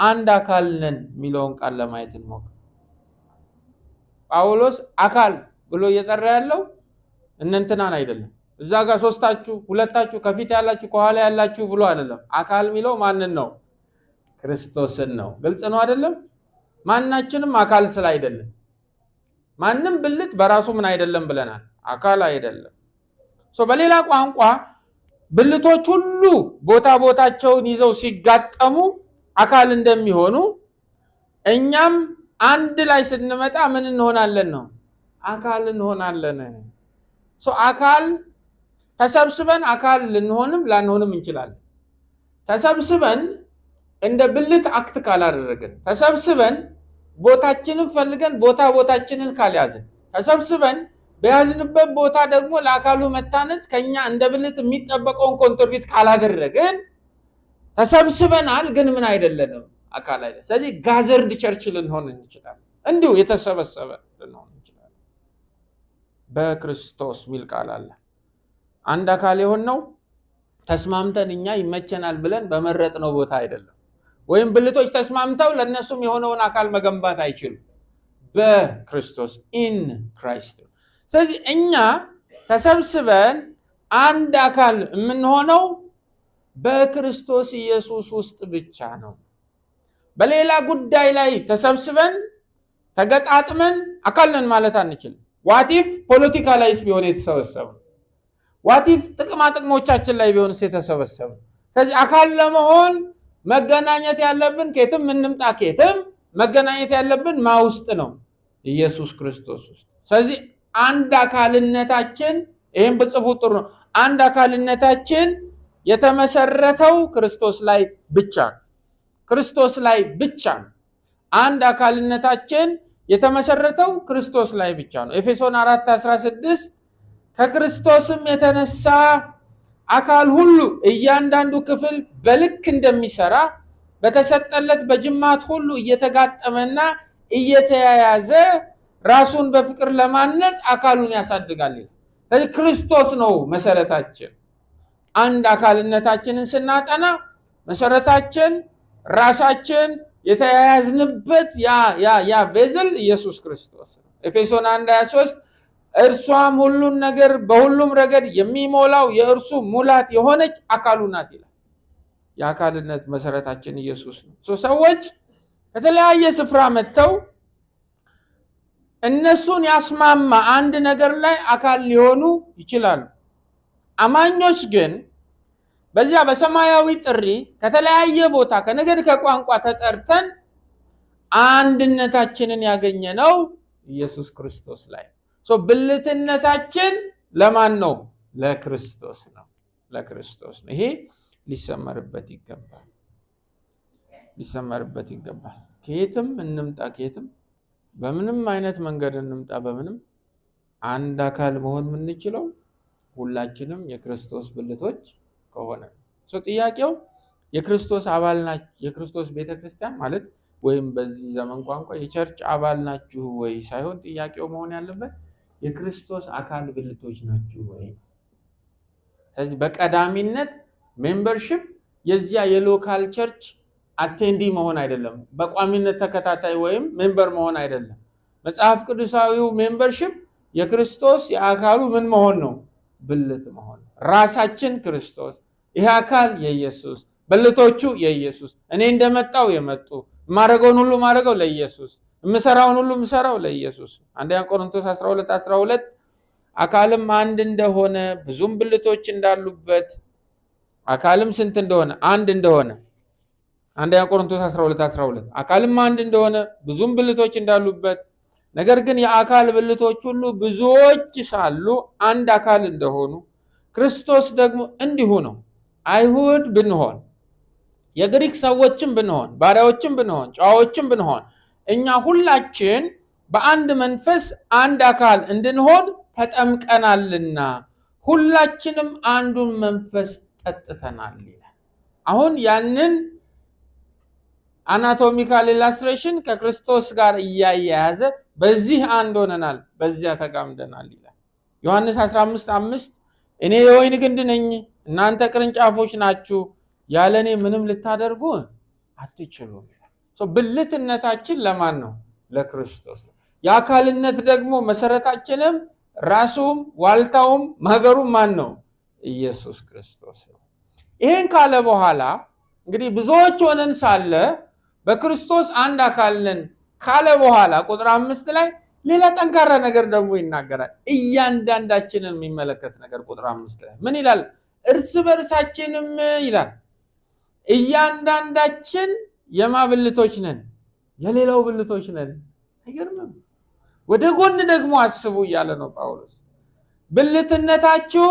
አንድ አካል ነን የሚለውን ቃል ለማየት እንሞክር። ጳውሎስ አካል ብሎ እየጠራ ያለው እነንትናን አይደለም። እዛ ጋር ሶስታችሁ ሁለታችሁ ከፊት ያላችሁ ከኋላ ያላችሁ ብሎ አይደለም። አካል የሚለው ማንን ነው? ክርስቶስን ነው። ግልጽ ነው አይደለም? ማናችንም አካል ስለ አይደለም። ማንም ብልት በራሱ ምን አይደለም ብለናል? አካል አይደለም። በሌላ ቋንቋ ብልቶች ሁሉ ቦታቸውን ይዘው ሲጋጠሙ አካል እንደሚሆኑ እኛም አንድ ላይ ስንመጣ ምን እንሆናለን ነው? አካል እንሆናለን። አካል ተሰብስበን አካል ልንሆንም ላንሆንም እንችላለን። ተሰብስበን እንደ ብልት አክት ካላደረግን፣ ተሰብስበን ቦታችንን ፈልገን ቦታችንን ካልያዝን፣ ተሰብስበን በያዝንበት ቦታ ደግሞ ለአካሉ መታነጽ ከኛ እንደ ብልት የሚጠበቀውን ኮንትሪቢዩት ካላደረግን ተሰብስበናል ግን ምን አይደለንም? አካል አይደለም። ስለዚህ ጋዘርድ ቸርች ልንሆን እንችላለን። እንዲሁ የተሰበሰበ ልንሆን እንችላለን። በክርስቶስ ሚል ቃል አለ። አንድ አካል የሆነው ተስማምተን እኛ ይመቸናል ብለን በመረጥነው ቦታ አይደለም። ወይም ብልቶች ተስማምተው ለነሱም የሆነውን አካል መገንባት አይችሉም። በክርስቶስ ኢን ክራይስት። ስለዚህ እኛ ተሰብስበን አንድ አካል የምንሆነው በክርስቶስ ኢየሱስ ውስጥ ብቻ ነው። በሌላ ጉዳይ ላይ ተሰብስበን ተገጣጥመን አካል ነን ማለት አንችልም። ዋቲፍ ፖለቲካ ላይስ ቢሆን የተሰበሰበ፣ ዋቲፍ ጥቅማ ጥቅሞቻችን ላይ ቢሆንስ የተሰበሰበ። ስለዚህ አካል ለመሆን መገናኘት ያለብን ከየትም እንምጣ ከየትም መገናኘት ያለብን ማ ውስጥ ነው? ኢየሱስ ክርስቶስ ውስጥ። ስለዚህ አንድ አካልነታችን ይሄን በጽፉ ጥሩ ነው። አንድ አካልነታችን የተመሰረተው ክርስቶስ ላይ ብቻ ነው። ክርስቶስ ላይ ብቻ ነው። አንድ አካልነታችን የተመሰረተው ክርስቶስ ላይ ብቻ ነው። ኤፌሶን 4:16 ከክርስቶስም የተነሳ አካል ሁሉ እያንዳንዱ ክፍል በልክ እንደሚሰራ በተሰጠለት በጅማት ሁሉ እየተጋጠመና እየተያያዘ ራሱን በፍቅር ለማነጽ አካሉን ያሳድጋል። ስለዚህ ክርስቶስ ነው መሰረታችን። አንድ አካልነታችንን ስናጠና መሰረታችን ራሳችን የተያያዝንበት ያ ቬዝል ኢየሱስ ክርስቶስ ነው። ኤፌሶን 1:23 እርሷም ሁሉን ነገር በሁሉም ረገድ የሚሞላው የእርሱ ሙላት የሆነች አካሉ ናት ይላል። የአካልነት መሰረታችን ኢየሱስ ነው። ሰዎች ከተለያየ ስፍራ መጥተው እነሱን ያስማማ አንድ ነገር ላይ አካል ሊሆኑ ይችላሉ። አማኞች ግን በዚያ በሰማያዊ ጥሪ ከተለያየ ቦታ ከነገድ ከቋንቋ ተጠርተን አንድነታችንን ያገኘነው ኢየሱስ ክርስቶስ ላይ። ብልትነታችን ለማን ነው? ለክርስቶስ ነው። ለክርስቶስ ነው። ይሄ ሊሰመርበት ይገባል። ከየትም እንምጣ፣ ከየትም በምንም አይነት መንገድ እንምጣ፣ በምንም አንድ አካል መሆን የምንችለው ሁላችንም የክርስቶስ ብልቶች ከሆነ። ጥያቄው የክርስቶስ አባል ናችሁ፣ የክርስቶስ ቤተክርስቲያን ማለት ወይም በዚህ ዘመን ቋንቋ የቸርች አባል ናችሁ ወይ ሳይሆን ጥያቄው መሆን ያለበት የክርስቶስ አካል ብልቶች ናችሁ ወይ። ስለዚህ በቀዳሚነት ሜምበርሺፕ የዚያ የሎካል ቸርች አቴንዲ መሆን አይደለም፣ በቋሚነት ተከታታይ ወይም ሜምበር መሆን አይደለም። መጽሐፍ ቅዱሳዊው ሜምበርሺፕ የክርስቶስ የአካሉ ምን መሆን ነው? ብልት መሆን። ራሳችን ክርስቶስ፣ ይሄ አካል የኢየሱስ፣ ብልቶቹ የኢየሱስ። እኔ እንደመጣው የመጡ ማረገውን ሁሉ ማረገው ለኢየሱስ፣ ምሰራውን ሁሉ ምሰራው ለኢየሱስ። አንደኛ ቆሮንቶስ 12:12 አካልም አንድ እንደሆነ ብዙም ብልቶች እንዳሉበት አካልም ስንት እንደሆነ አንድ እንደሆነ። አንደኛ ቆሮንቶስ 12:12 አካልም አንድ እንደሆነ ብዙም ብልቶች እንዳሉበት ነገር ግን የአካል ብልቶች ሁሉ ብዙዎች ሳሉ አንድ አካል እንደሆኑ ክርስቶስ ደግሞ እንዲሁ ነው። አይሁድ ብንሆን፣ የግሪክ ሰዎችም ብንሆን፣ ባሪያዎችም ብንሆን፣ ጨዋዎችም ብንሆን እኛ ሁላችን በአንድ መንፈስ አንድ አካል እንድንሆን ተጠምቀናልና ሁላችንም አንዱን መንፈስ ጠጥተናል ይላል። አሁን ያንን አናቶሚካል ኢላስትሬሽን ከክርስቶስ ጋር እያያያዘ በዚህ አንድ ሆነናል፣ በዚያ ተጋምደናል ይላል። ዮሐንስ 15:5 እኔ የወይን ግንድ ነኝ፣ እናንተ ቅርንጫፎች ናችሁ፣ ያለኔ ምንም ልታደርጉ አትችሉም። ብልትነታችን ለማን ነው? ለክርስቶስ ነው። የአካልነት ደግሞ መሰረታችንም ራሱም ዋልታውም ማገሩም ማን ነው? ኢየሱስ ክርስቶስ ነው። ይሄን ካለ በኋላ እንግዲህ ብዙዎች ሆነን ሳለ በክርስቶስ አንድ አካል ነን ካለ በኋላ ቁጥር 5 ላይ ሌላ ጠንካራ ነገር ደግሞ ይናገራል። እያንዳንዳችንን የሚመለከት ነገር ቁጥር 5 ላይ ምን ይላል? እርስ በርሳችንም ይላል እያንዳንዳችን የማ ብልቶች ነን? የሌላው ብልቶች ነን። አይገርምም? ወደ ጎን ደግሞ አስቡ እያለ ነው ጳውሎስ። ብልትነታችሁ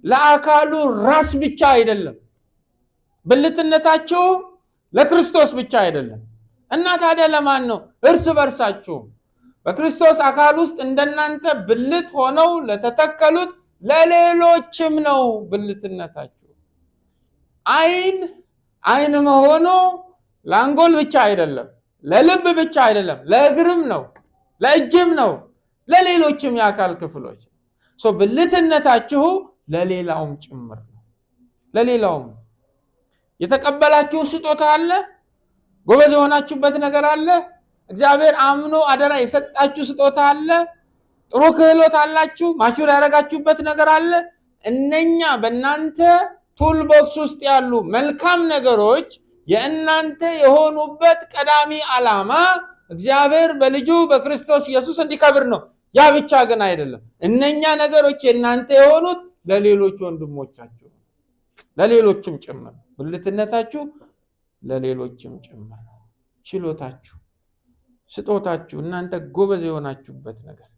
ለአካሉ ራስ ብቻ አይደለም። ብልትነታችሁ ለክርስቶስ ብቻ አይደለም። እና ታዲያ ለማን ነው? እርስ በርሳችሁ በክርስቶስ አካል ውስጥ እንደናንተ ብልት ሆነው ለተተከሉት ለሌሎችም ነው ብልትነታችሁ። አይን መሆኑ ለአንጎል ብቻ አይደለም፣ ለልብ ብቻ አይደለም፣ ለእግርም ነው፣ ለእጅም ነው፣ ለሌሎችም የአካል ክፍሎች። ብልትነታችሁ ለሌላውም ጭምር ነው። ለሌላውም የተቀበላችሁ ስጦታ አለ፣ ጎበዝ የሆናችሁበት ነገር አለ፣ እግዚአብሔር አምኖ አደራ የሰጣችሁ ስጦታ አለ፣ ጥሩ ክህሎት አላችሁ፣ ማቹር ያደረጋችሁበት ነገር አለ። እነኛ በእናንተ ቱል ቦክስ ውስጥ ያሉ መልካም ነገሮች የእናንተ የሆኑበት ቀዳሚ ዓላማ እግዚአብሔር በልጁ በክርስቶስ ኢየሱስ እንዲከብር ነው። ያ ብቻ ግን አይደለም። እነኛ ነገሮች የእናንተ የሆኑት ለሌሎች ወንድሞቻችሁ፣ ለሌሎችም ጭምር። ብልትነታችሁ ለሌሎችም ጭምር። ችሎታችሁ፣ ስጦታችሁ፣ እናንተ ጎበዝ የሆናችሁበት ነገር፣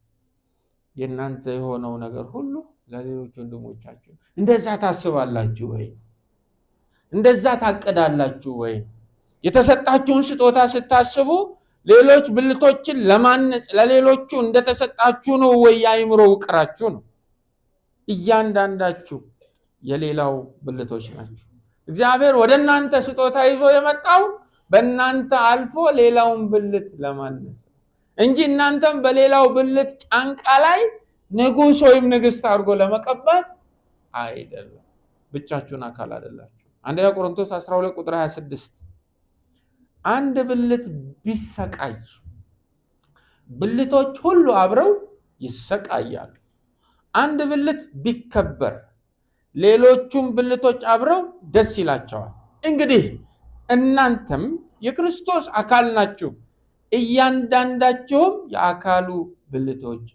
የእናንተ የሆነው ነገር ሁሉ ለሌሎች ወንድሞቻችሁ። እንደዛ ታስባላችሁ ወይ? እንደዛ ታቀዳላችሁ ወይ? የተሰጣችሁን ስጦታ ስታስቡ ሌሎች ብልቶችን ለማነጽ ለሌሎቹ እንደተሰጣችሁ ነው ወይ የአእምሮ ውቅራችሁ ነው? እያንዳንዳችሁ የሌላው ብልቶች ናችሁ። እግዚአብሔር ወደ እናንተ ስጦታ ይዞ የመጣው በእናንተ አልፎ ሌላውን ብልት ለማነጽ እንጂ እናንተም በሌላው ብልት ጫንቃ ላይ ንጉስ ወይም ንግስት አድርጎ ለመቀባት አይደለም። ብቻችሁን አካል አይደላችሁ። አንደኛ ቆሮንቶስ 12 ቁጥር 26 አንድ ብልት ቢሰቃይ ብልቶች ሁሉ አብረው ይሰቃያሉ። አንድ ብልት ቢከበር ሌሎቹም ብልቶች አብረው ደስ ይላቸዋል። እንግዲህ እናንተም የክርስቶስ አካል ናችሁ፣ እያንዳንዳችሁም የአካሉ ብልቶች